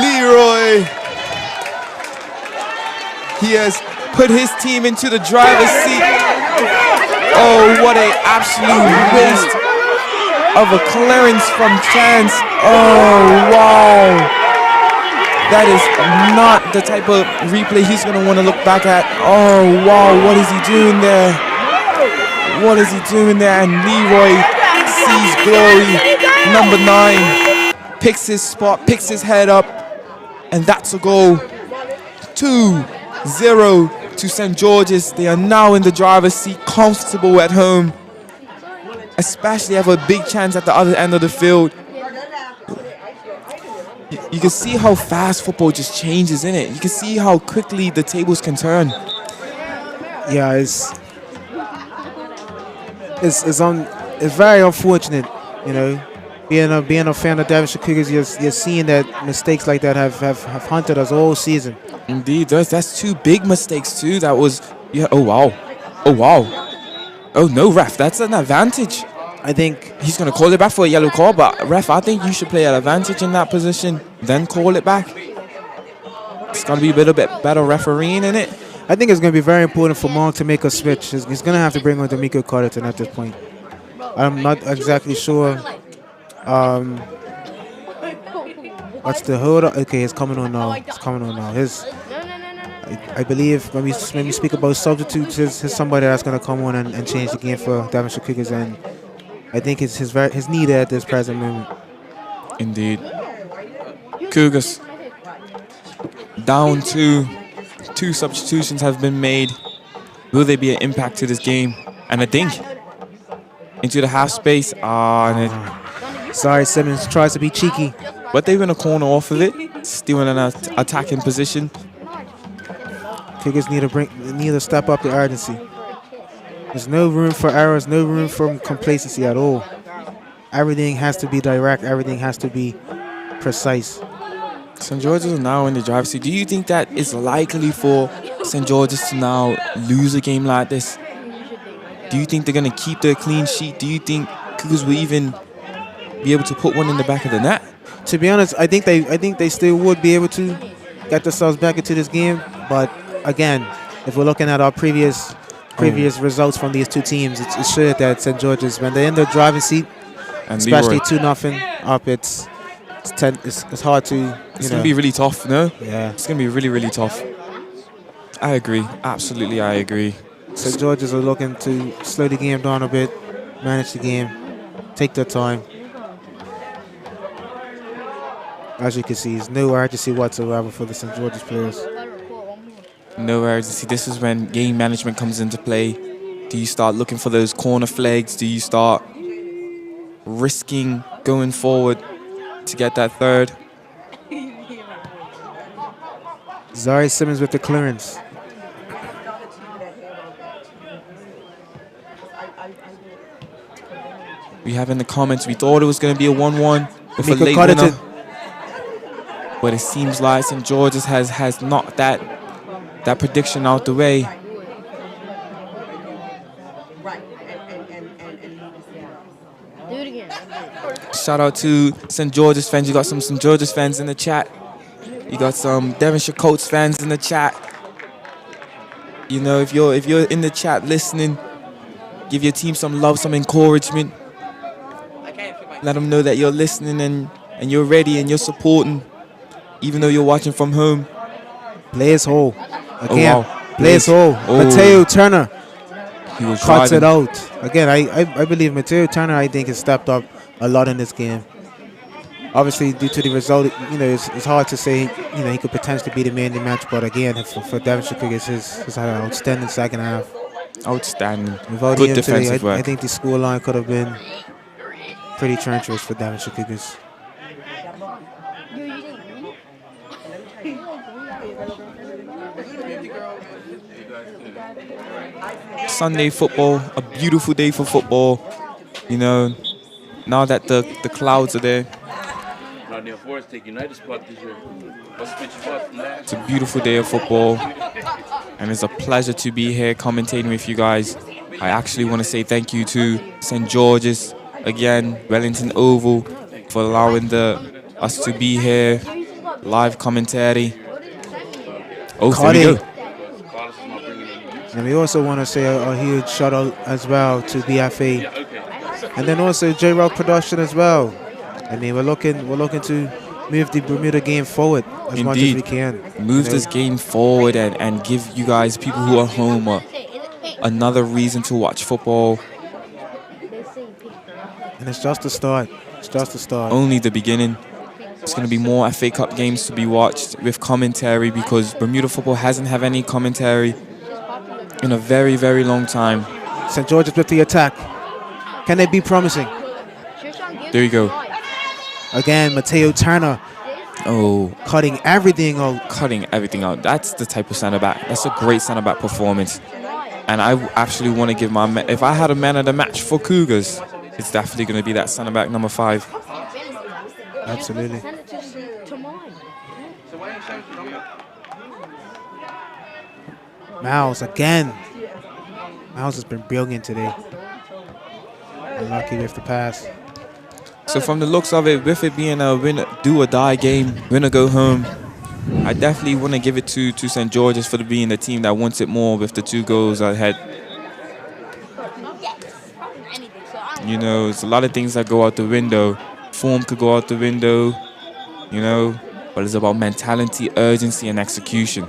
Leroy. He has put his team into the driver's seat. Oh, what an absolute waste of a clearance from Chance. Oh, wow. That is not the type of replay he's going to want to look back at. Oh, wow, what is he doing there? What is he doing there? And Leroy sees glory. Number 9 picks his spot, picks his head up, and that's a goal. 2-0 to St. George's. They are now in the driver's seat, comfortable at home, especially have a big chance at the other end of the field. You can see how fast football just changes, innit? You can see how quickly the tables can turn. Yeah, it's very unfortunate, you know. Being a fan of Devonshire Cougars, you're seeing that mistakes like that have haunted us all season. Indeed, that's 2 big mistakes too. That was, yeah. Oh wow. Oh no, ref, that's an advantage. I think he's gonna call it back for a yellow card, but ref, I think you should play an advantage in that position, then call it back. It's gotta be a little bit better refereeing in it. I think it's gonna be very important for Monk to make a switch. He's gonna have to bring on D'Amico Carterton at this point. I'm not exactly sure. What's the hold up? Okay, it's coming on now. I believe when we speak about substitutes, his somebody that's gonna come on and change the game for Devonshire Cougars, and I think it's his need at this present moment. Indeed. Cougars down to 2 substitutions have been made. Will there be an impact to this game? And a dink into the half space. Sorry, Simmons tries to be cheeky, but they're in a corner off of it, still in an attacking position. Cougars need to step up the urgency. There's no room for errors, no room for complacency at all. Everything has to be direct. Everything has to be precise. St. George's is now in the driver's seat. Do you think that it's likely for St. George's to now lose a game like this? Do you think they're going to keep their clean sheet? Do you think Cougars will even be able to put one in the back of the net? To be honest, I think they still would be able to get themselves back into this game. But again, if we're looking at our previous results from these 2 teams, it's sure that St. George's, when they're in the driving seat, and especially 2-0 up, it's hard to. It's going to be really tough, no? Yeah. It's going to be really, really tough. I agree. Absolutely, I agree. St. George's are looking to slow the game down a bit, manage the game, take their time. As you can see, there's no urgency whatsoever for the St. George's players. No urgency. This is when game management comes into play. Do you start looking for those corner flags? Do you start risking going forward to get that third? Zari Simmons with the clearance. We have in the comments, we thought it was going to be a 1-1 with a Mika late Cotterton. winner. But it seems like St. George's has knocked that prediction out the way. Do it again. Shout out to St. George's fans. You got some St. George's fans in the chat. You got some Devonshire Colts fans in the chat. You know, if you're in the chat listening, give your team some love, some encouragement. Let them know that you're listening and you're ready and you're supporting, even though you're watching from home. Blaze Hole. Again. Oh, wow. Blaze Hole. Oh. Mateo Turner He was cuts driving. it out. Again, I believe Mateo Turner, I think, has stepped up a lot in this game. Obviously, due to the result, you know, it's hard to say, you know, he could potentially be the man of the match. But again, for Devonshire Cougars, he's had an outstanding second half. Outstanding. Without Good him today, defensive work. I think the scoreline could have been pretty treacherous for Devonshire Cougars. Sunday football, a beautiful day for football. You know, now that the clouds are there, Nottingham Forest take United spot this year. What's the picture spot from that? it's a beautiful day of football. And it's a pleasure to be here commentating with you guys. I actually want to say thank you to St. George's, again, Wellington Oval, for allowing us to be here, live commentary. Oh, there we go. And we also want to say a huge shout out as well to B.F.A. and then also J-Rock Production as well. I mean, we're looking to move the Bermuda game forward as much as we can. Move this game forward and give you guys, people who are home, another reason to watch football. And it's just the start. It's just the start. Only the beginning. There's going to be more FA Cup games to be watched with commentary because Bermuda football hasn't had any commentary in a very, very long time. St. George's with the attack. Can they be promising? There you go. Again, Mateo Turner. Oh, cutting everything out. Cutting everything out. That's the type of centre back. That's a great centre back performance. And I actually want to give if I had a man of the match for Cougars, it's definitely going to be that centre back number 5. Absolutely. Miles again. Miles has been brilliant today. Unlucky with the pass. So from the looks of it, with it being a do or die game, win or go home, I definitely want to give it to St. George's for being the team that wants it more with the 2 goals ahead. You know, it's a lot of things that go out the window. Form could go out the window, you know, but it's about mentality, urgency, and execution.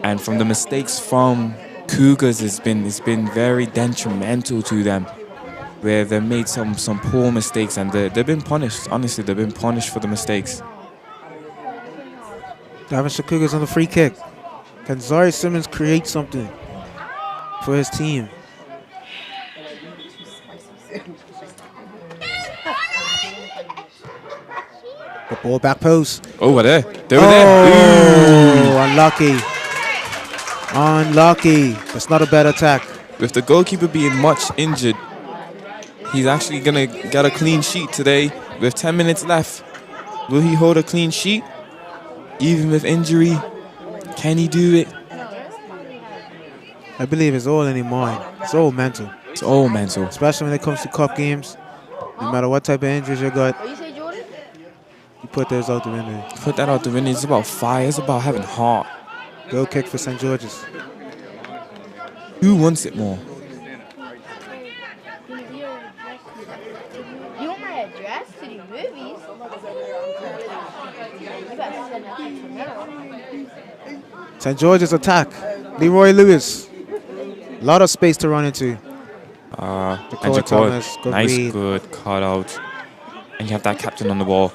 And from the mistakes from Cougars, it's been very detrimental to them, where they made some poor mistakes and they've been punished. Honestly, they've been punished for the mistakes. Devonshire Cougars on the free kick. Can Zari Simmons create something for his team? The ball back post. Oh, we're there. They were there. Unlucky. Unlucky. That's not a bad attack. With the goalkeeper being much injured, he's actually going to get a clean sheet today with 10 minutes left. Will he hold a clean sheet? Even with injury, can he do it? I believe it's all in his mind. It's all mental. It's all mental. Especially when it comes to cup games. No matter what type of injuries you got, you put those out the window. Put that out the window. It's about fire. It's about having heart. Goal kick for St. George's. Who wants it more? You want my address to the movies? You better send that to me. St. George's attack. Leroy Lewis. A lot of space to run into. And Thomas, nice, read. good cut out. And you have that captain on the ball.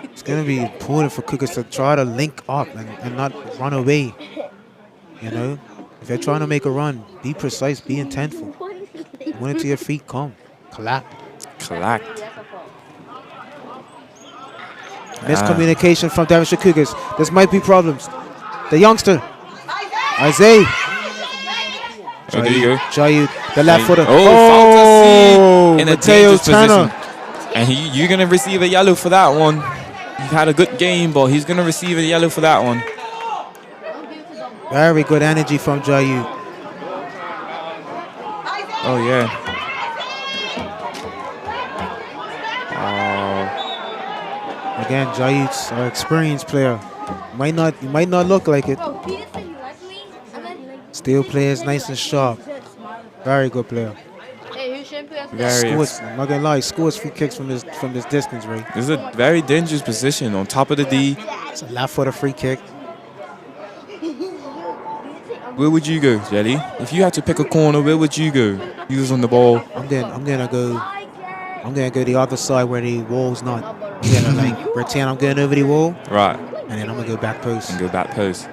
It's going to be important for Cougars to try to link up and not run away. You know, if you're trying to make a run, be precise, be intentful. Win it to your feet, come. Collect. Miscommunication from Devonshire Cougars. This might be problems. the youngster. Isaiah. Oh, there you go. Jayu, the left footer. Oh, in a Mateo dangerous Turner. position. And you're going to receive a yellow for that one. He had a good game, but he's going to receive a yellow for that one. Very good energy from Jayu. Oh, yeah. Again, Jayu's an experienced player. Might not look like it. Still plays nice and sharp. Very good player. Scores, I'm not gonna lie, scores free kicks from this distance, right? This is a very dangerous position on top of the D. It's a left foot, a free kick. Where would you go, Jelly? If you had to pick a corner, where would you go? He was on the ball. I'm gonna go the other side where the wall's not. I'm gonna like pretend I'm going over the wall. Right. And then I'm gonna go back post. And go back post.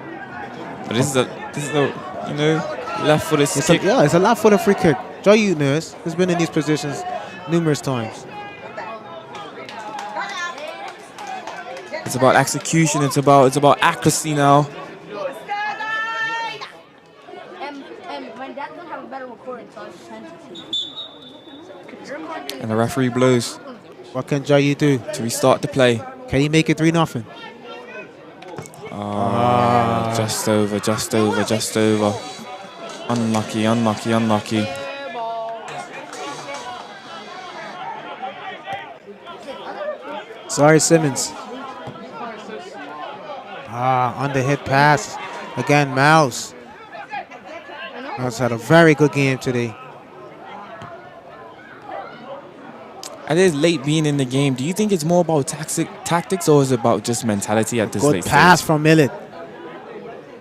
But this is a you know, left footed kick. It's a left footed free kick. Jayu knows. He's been in these positions numerous times. It's about execution. It's about accuracy now. And the referee blows. What can Jayu do to restart the play? Can he make it 3-0? Just over. Unlucky. Sorry, Simmons. Underhit pass. Again, Mouse. Mouse had a very good game today. It is late being in the game. Do you think it's more about tactics or is it about just mentality at this late Good pass stage? from Millet.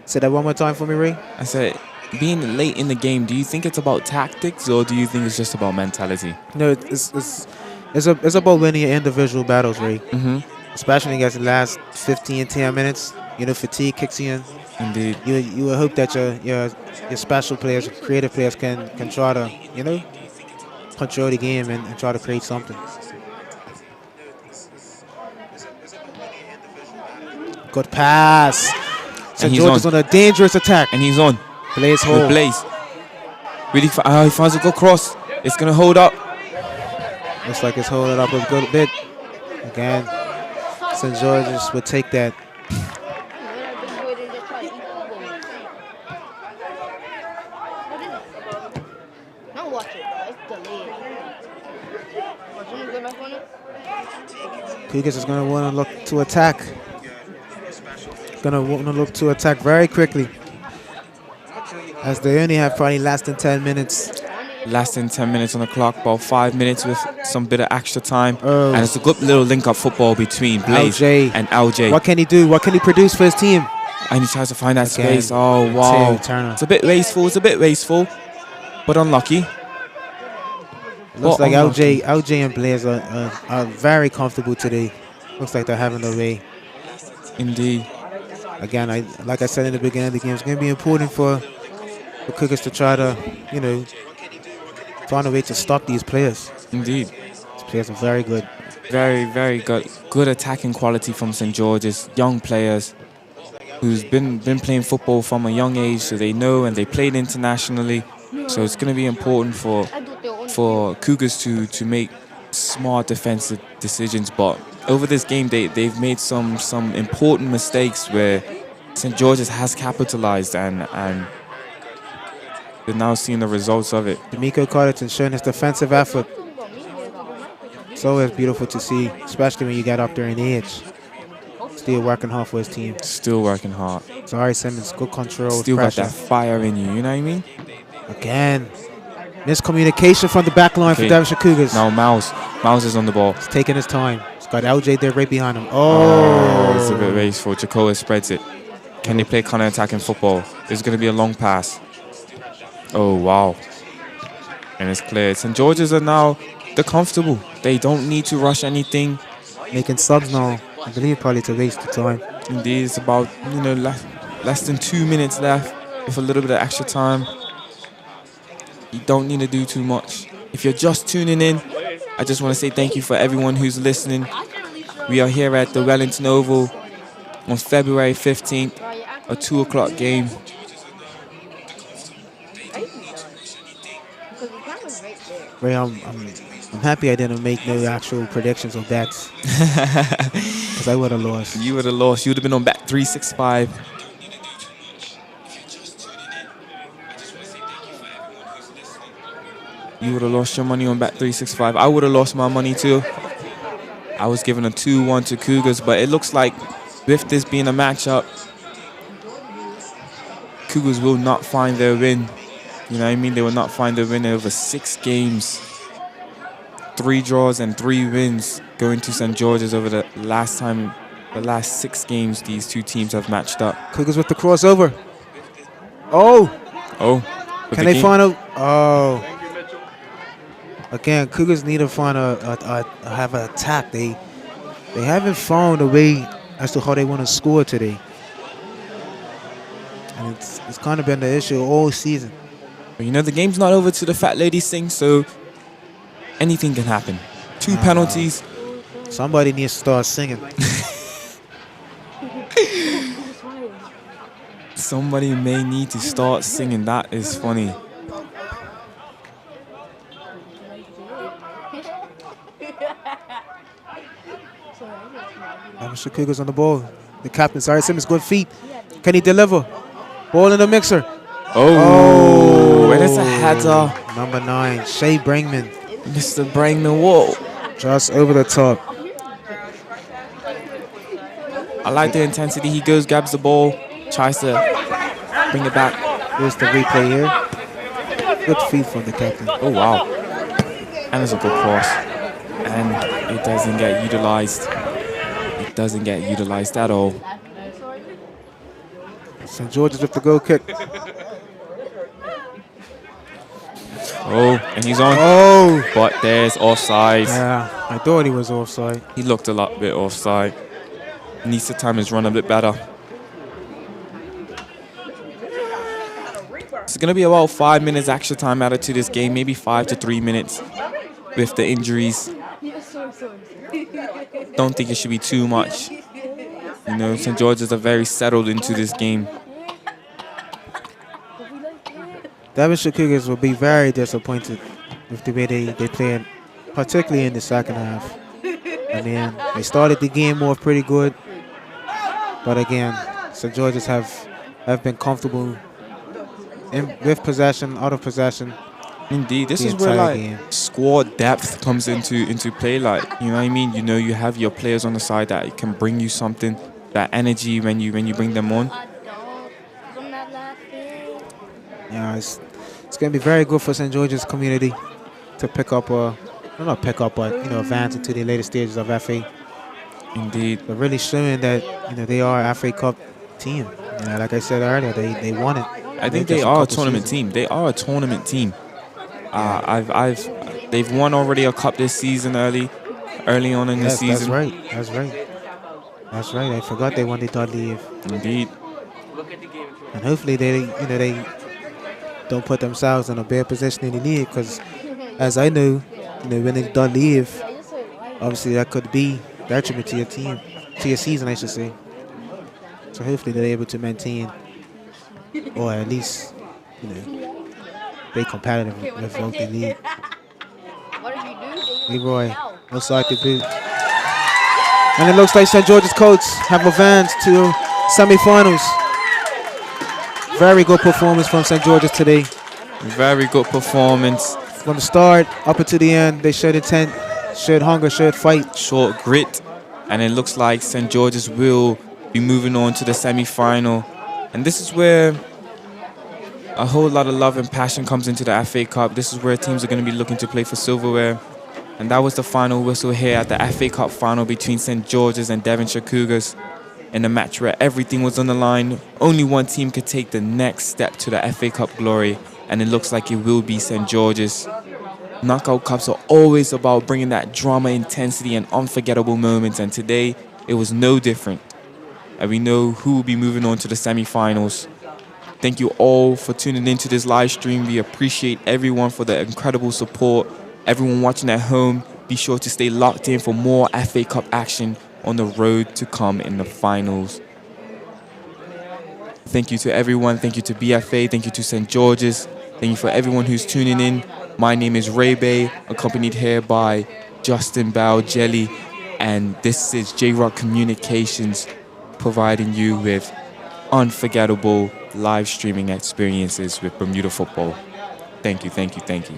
Say that one more time for me, Ray. I said, being late in the game, do you think it's about tactics or do you think it's just about mentality? No, it's about winning your individual battles, Ray. Mm-hmm. Especially against the last 15, 10 minutes. You know, fatigue kicks you in. Indeed. You would hope that your special players, creative players can try to, you know, control the game and try to create something. Good pass. St. George is on a dangerous attack. And he's on. Blaze hold. Blaze. Really, he finds a good cross. It's going to hold up. Looks like it's holding up a good bit. Again, St. George's would take that. Cougars is going to want to look to attack. Going to want to look to attack very quickly, as they only have probably less than 10 minutes. Less than 10 minutes on the clock, about 5 minutes with some bit of extra time. And it's a good little link-up football between Blaze LJ. and LJ. What can he do? What can he produce for his team? And he tries to find that Again, space. Oh, wow. Turner. It's a bit wasteful, but unlucky. Looks like LJ and Blaze are very comfortable today. Looks like they're having their way. Indeed. Again, like I said in the beginning of the game, it's going to be important for Cougars to try to, you know, find a way to stop these players. Indeed. These players are very good. Very, very good. Good attacking quality from St. George's. Young players who's been playing football from a young age, so they know and they played internationally. So it's going to be important for Cougars to make smart defensive decisions. But over this game, they've made some important mistakes where St. George's has capitalized and they're now seeing the results of it. D'Amico Carterton showing his defensive effort. It's always beautiful to see, especially when you get up there in age. Still working hard for his team. Still working hard. Sorry, Simmons, good control. Still got pressure. that fire in you, you know what I mean? Again, miscommunication from the back line for Devonshire Cougars. Now Mouse is on the ball. He's taking his time. He's got LJ there right behind him. Oh, it's a bit wasteful. Jacoa spreads it. Can they play counter-attacking football? There's going to be a long pass. Oh, wow. And it's clear. St. George's are now, they're comfortable. They don't need to rush anything. Making subs now. I believe probably to waste the time. Indeed, it's about, you know, less than 2 minutes left with a little bit of extra time. You don't need to do too much. If you're just tuning in, I just want to say thank you for everyone who's listening. We are here at the Wellington Oval on February 15th. a 2 o'clock game. Because the camera's right there. Ray, I'm happy I didn't make no actual predictions or bets. Because I would have lost. You would have lost. You would have been on bet 365. You would have lost your money on bet 365. I would have lost my money too. I was given a 2-1 to Cougars, but it looks like with this being a matchup, Cougars will not find their win. You know what I mean? They will not find their win over 6 games. 3 draws and 3 wins going to St. George's over the last 6 games these two teams have matched up. Cougars with the crossover. Oh. Can they find a... Oh. Again, Cougars need to find have an attack. They haven't found a way as to how they want to score today. And it's kind of been the issue all season. But you know, the game's not over till the fat lady sings, so anything can happen. 2 penalties. Somebody needs to start singing. Somebody may need to start singing. That is funny. Mr. Cougars on the ball. The captain, Sorry Simmons, good feet. Can he deliver? Ball in the mixer. Oh, and it's a header. Number 9, Shea Brangman. Mr. Brangman, whoa. Just over the top. I like the intensity. He goes, grabs the ball, tries to bring it back. Here's the replay here. Good feet from the captain. Oh, wow. And it's a good cross. And it doesn't get utilized. It doesn't get utilized at all. St. George's with the goal kick. Oh, and he's on. Oh. But there's offside. Yeah, I thought he was offside. He looked a lot bit offside. Needs to time his run a bit better. It's going to be about 5 minutes extra time added to this game, maybe 5 to 3 minutes with the injuries. Don't think it should be too much. You know, St. George's are very settled into this game. Devonshire Cougars will be very disappointed with the way they played, particularly in the second half. I mean, they started the game off pretty good, but again, St. George's have been comfortable with possession, out of possession. Indeed, this is where like squad depth comes into play. Like, you know what I mean? You know, you have your players on the side that can bring you something, that energy when you bring them on. Yeah, it's going to be very good for St. George's community to pick up, not pick up, but advance into the later stages of FA. Indeed, but really showing that they are an FA Cup team. Like I said earlier, they won it. I think they are a tournament team. They are a tournament team. They've won already a cup this season early on in the season. That's right. I forgot they won the Dudley. Indeed. And hopefully they don't put themselves in a bad position in the league, because as I know, when they don't leave, obviously that could be detriment to your team, to your season, I should say. So hopefully they're able to maintain, or at least, be competitive with both the league. Leroy, outside the boot. And it looks like St. George's Colts have advanced to semi-finals. Very good performance from St. George's today. Very good performance. From the start up until the end, they showed intent, showed hunger, showed fight. Short grit. And it looks like St. George's will be moving on to the semi-final. And this is where a whole lot of love and passion comes into the FA Cup. This is where teams are going to be looking to play for silverware. And that was the final whistle here at the FA Cup final between St. George's and Devonshire Cougars. In a match where everything was on the line, only one team could take the next step to the FA Cup glory, and it looks like it will be St. George's. Knockout Cups are always about bringing that drama, intensity, and unforgettable moments, and today it was no different. And we know who will be moving on to the semi-finals. Thank you all for tuning into this live stream. We appreciate everyone for the incredible support. Everyone watching at home, be sure to stay locked in for more FA Cup action on the road to come in the finals. Thank you to everyone. Thank you to B.F.A. Thank you to St. George's. Thank you for everyone who's tuning in. My name is Ray Bay, accompanied here by Justin Bao Jelly, and this is J-Rock Communications providing you with unforgettable live streaming experiences with Bermuda football. Thank you, thank you, thank you.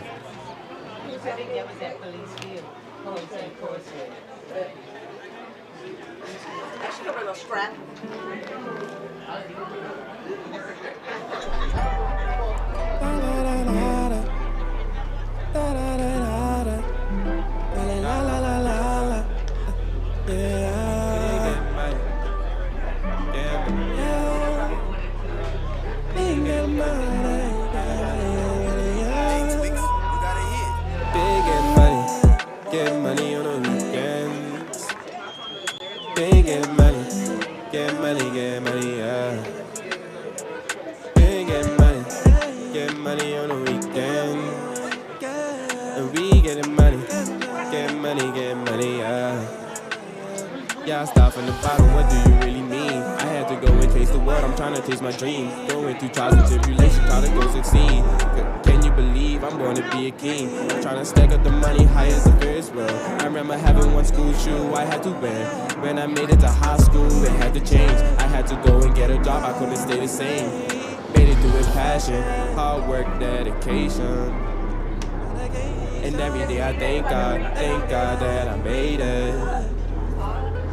Yeah, I start from the bottom, what do you really mean? I had to go and chase the world, I'm trying to chase my dream. Going through trials and tribulations, try to go succeed. Can you believe I'm going to be a king? I'm trying to stack up the money high as the Ferris wheel. I remember having one school shoe I had to wear. When I made it to high school, it had to change. I had to go and get a job, I couldn't stay the same. Made it through with passion, hard work, dedication. And every day I thank God that I made it.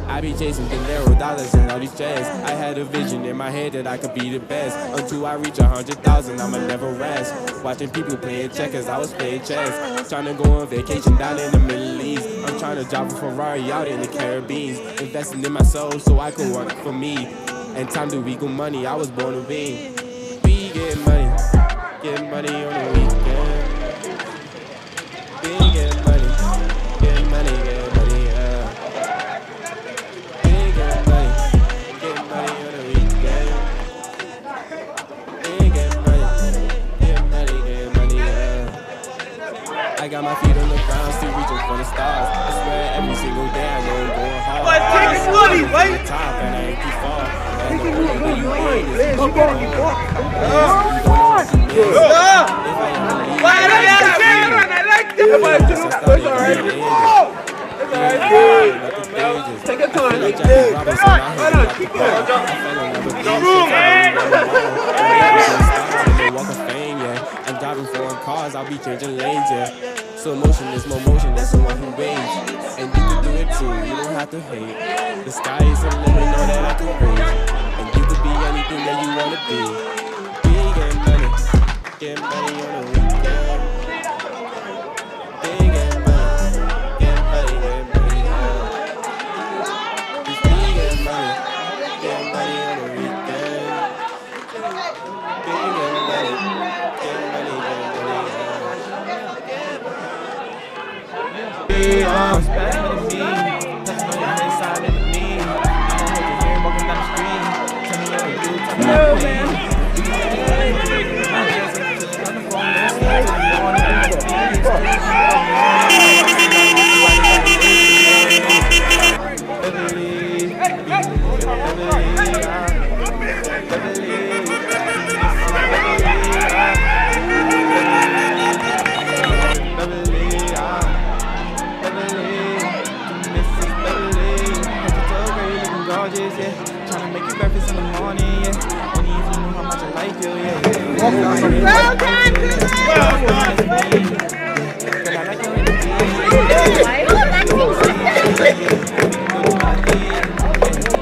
I be chasing dinero, dollars, and all these checks. I had a vision in my head that I could be the best. Until I reach 100,000, I'ma never rest. Watching people playing checkers, I was playing chess. Trying to go on vacation down in the Middle East. I'm trying to drive a Ferrari out in the Caribbean. Investing in my soul so I could work for me. And time to equal money, I was born to be. We get money on the weekend. We get money, get money, get money. I got my feet on the ground, still reaching for the stars. I swear every single day I know I'm going hard. But take it slowly, wait! Top and I ain't too far. And the only way you win is Liz, you you going, you walk. Why I like that, man? I like that. It's alright. Take your time. Hold on, keep going. No room, man. Walk of fame, yeah. I'm driving foreign cars, I'll be changing lanes, yeah. So motionless, more motion than someone who waits. And you can do it too, you don't have to hate. The sky is the limit, know that I can reach. And you could be anything that you wanna be. We get money on the weekend. We get money, yeah. We get money on the weekend. I'm special to me. Touching on your head side into me. I'ma hold your hand walking down the street. Tell me what you do, tell me what you mean. I'm just on the phone, let's start to the trying to make you breakfast in the morning, yeah. Only if you know how much I like you, yeah. Well done,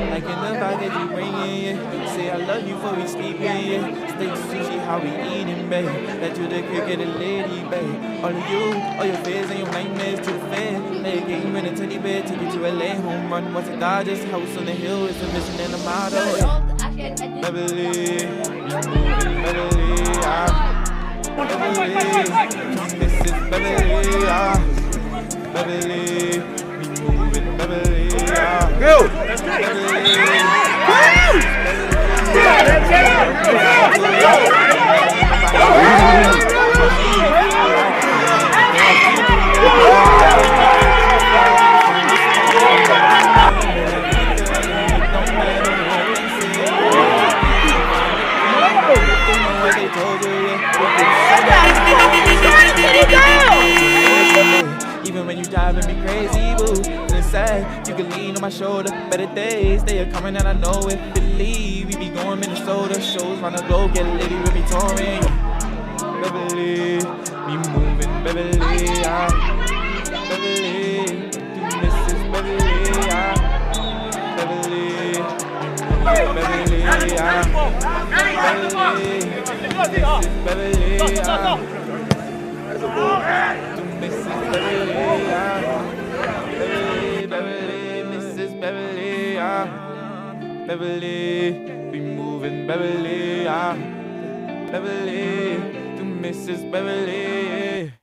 like in the vibe that you bring in, yeah. Say I love you before we sleep in, yeah. Steak sushi, how we eating, babe. That you the cricket and lady, babe. All of you, all your fears and your nightmares to the fair. Lay a game in a teddy bear, take you to LA. Home run, what's a Dodgers? House on the hill is the mission and the motto. Beverly, Beverly, this is Beverly, Beverly, we moving Beverly, Go! back, you can lean on my shoulder. Better days, they are coming and I know it. Believe we be going Minnesota. Shows round the globe, get litty with me touring. Beverly, we moving Beverly, Beverly, to Mrs. Beverly, Beverly, we moving Beverly, Beverly, Mrs. Beverly, Beverly, Mrs. Beverly, Beverly, we moving Beverly, Beverly, to Mrs. Beverly.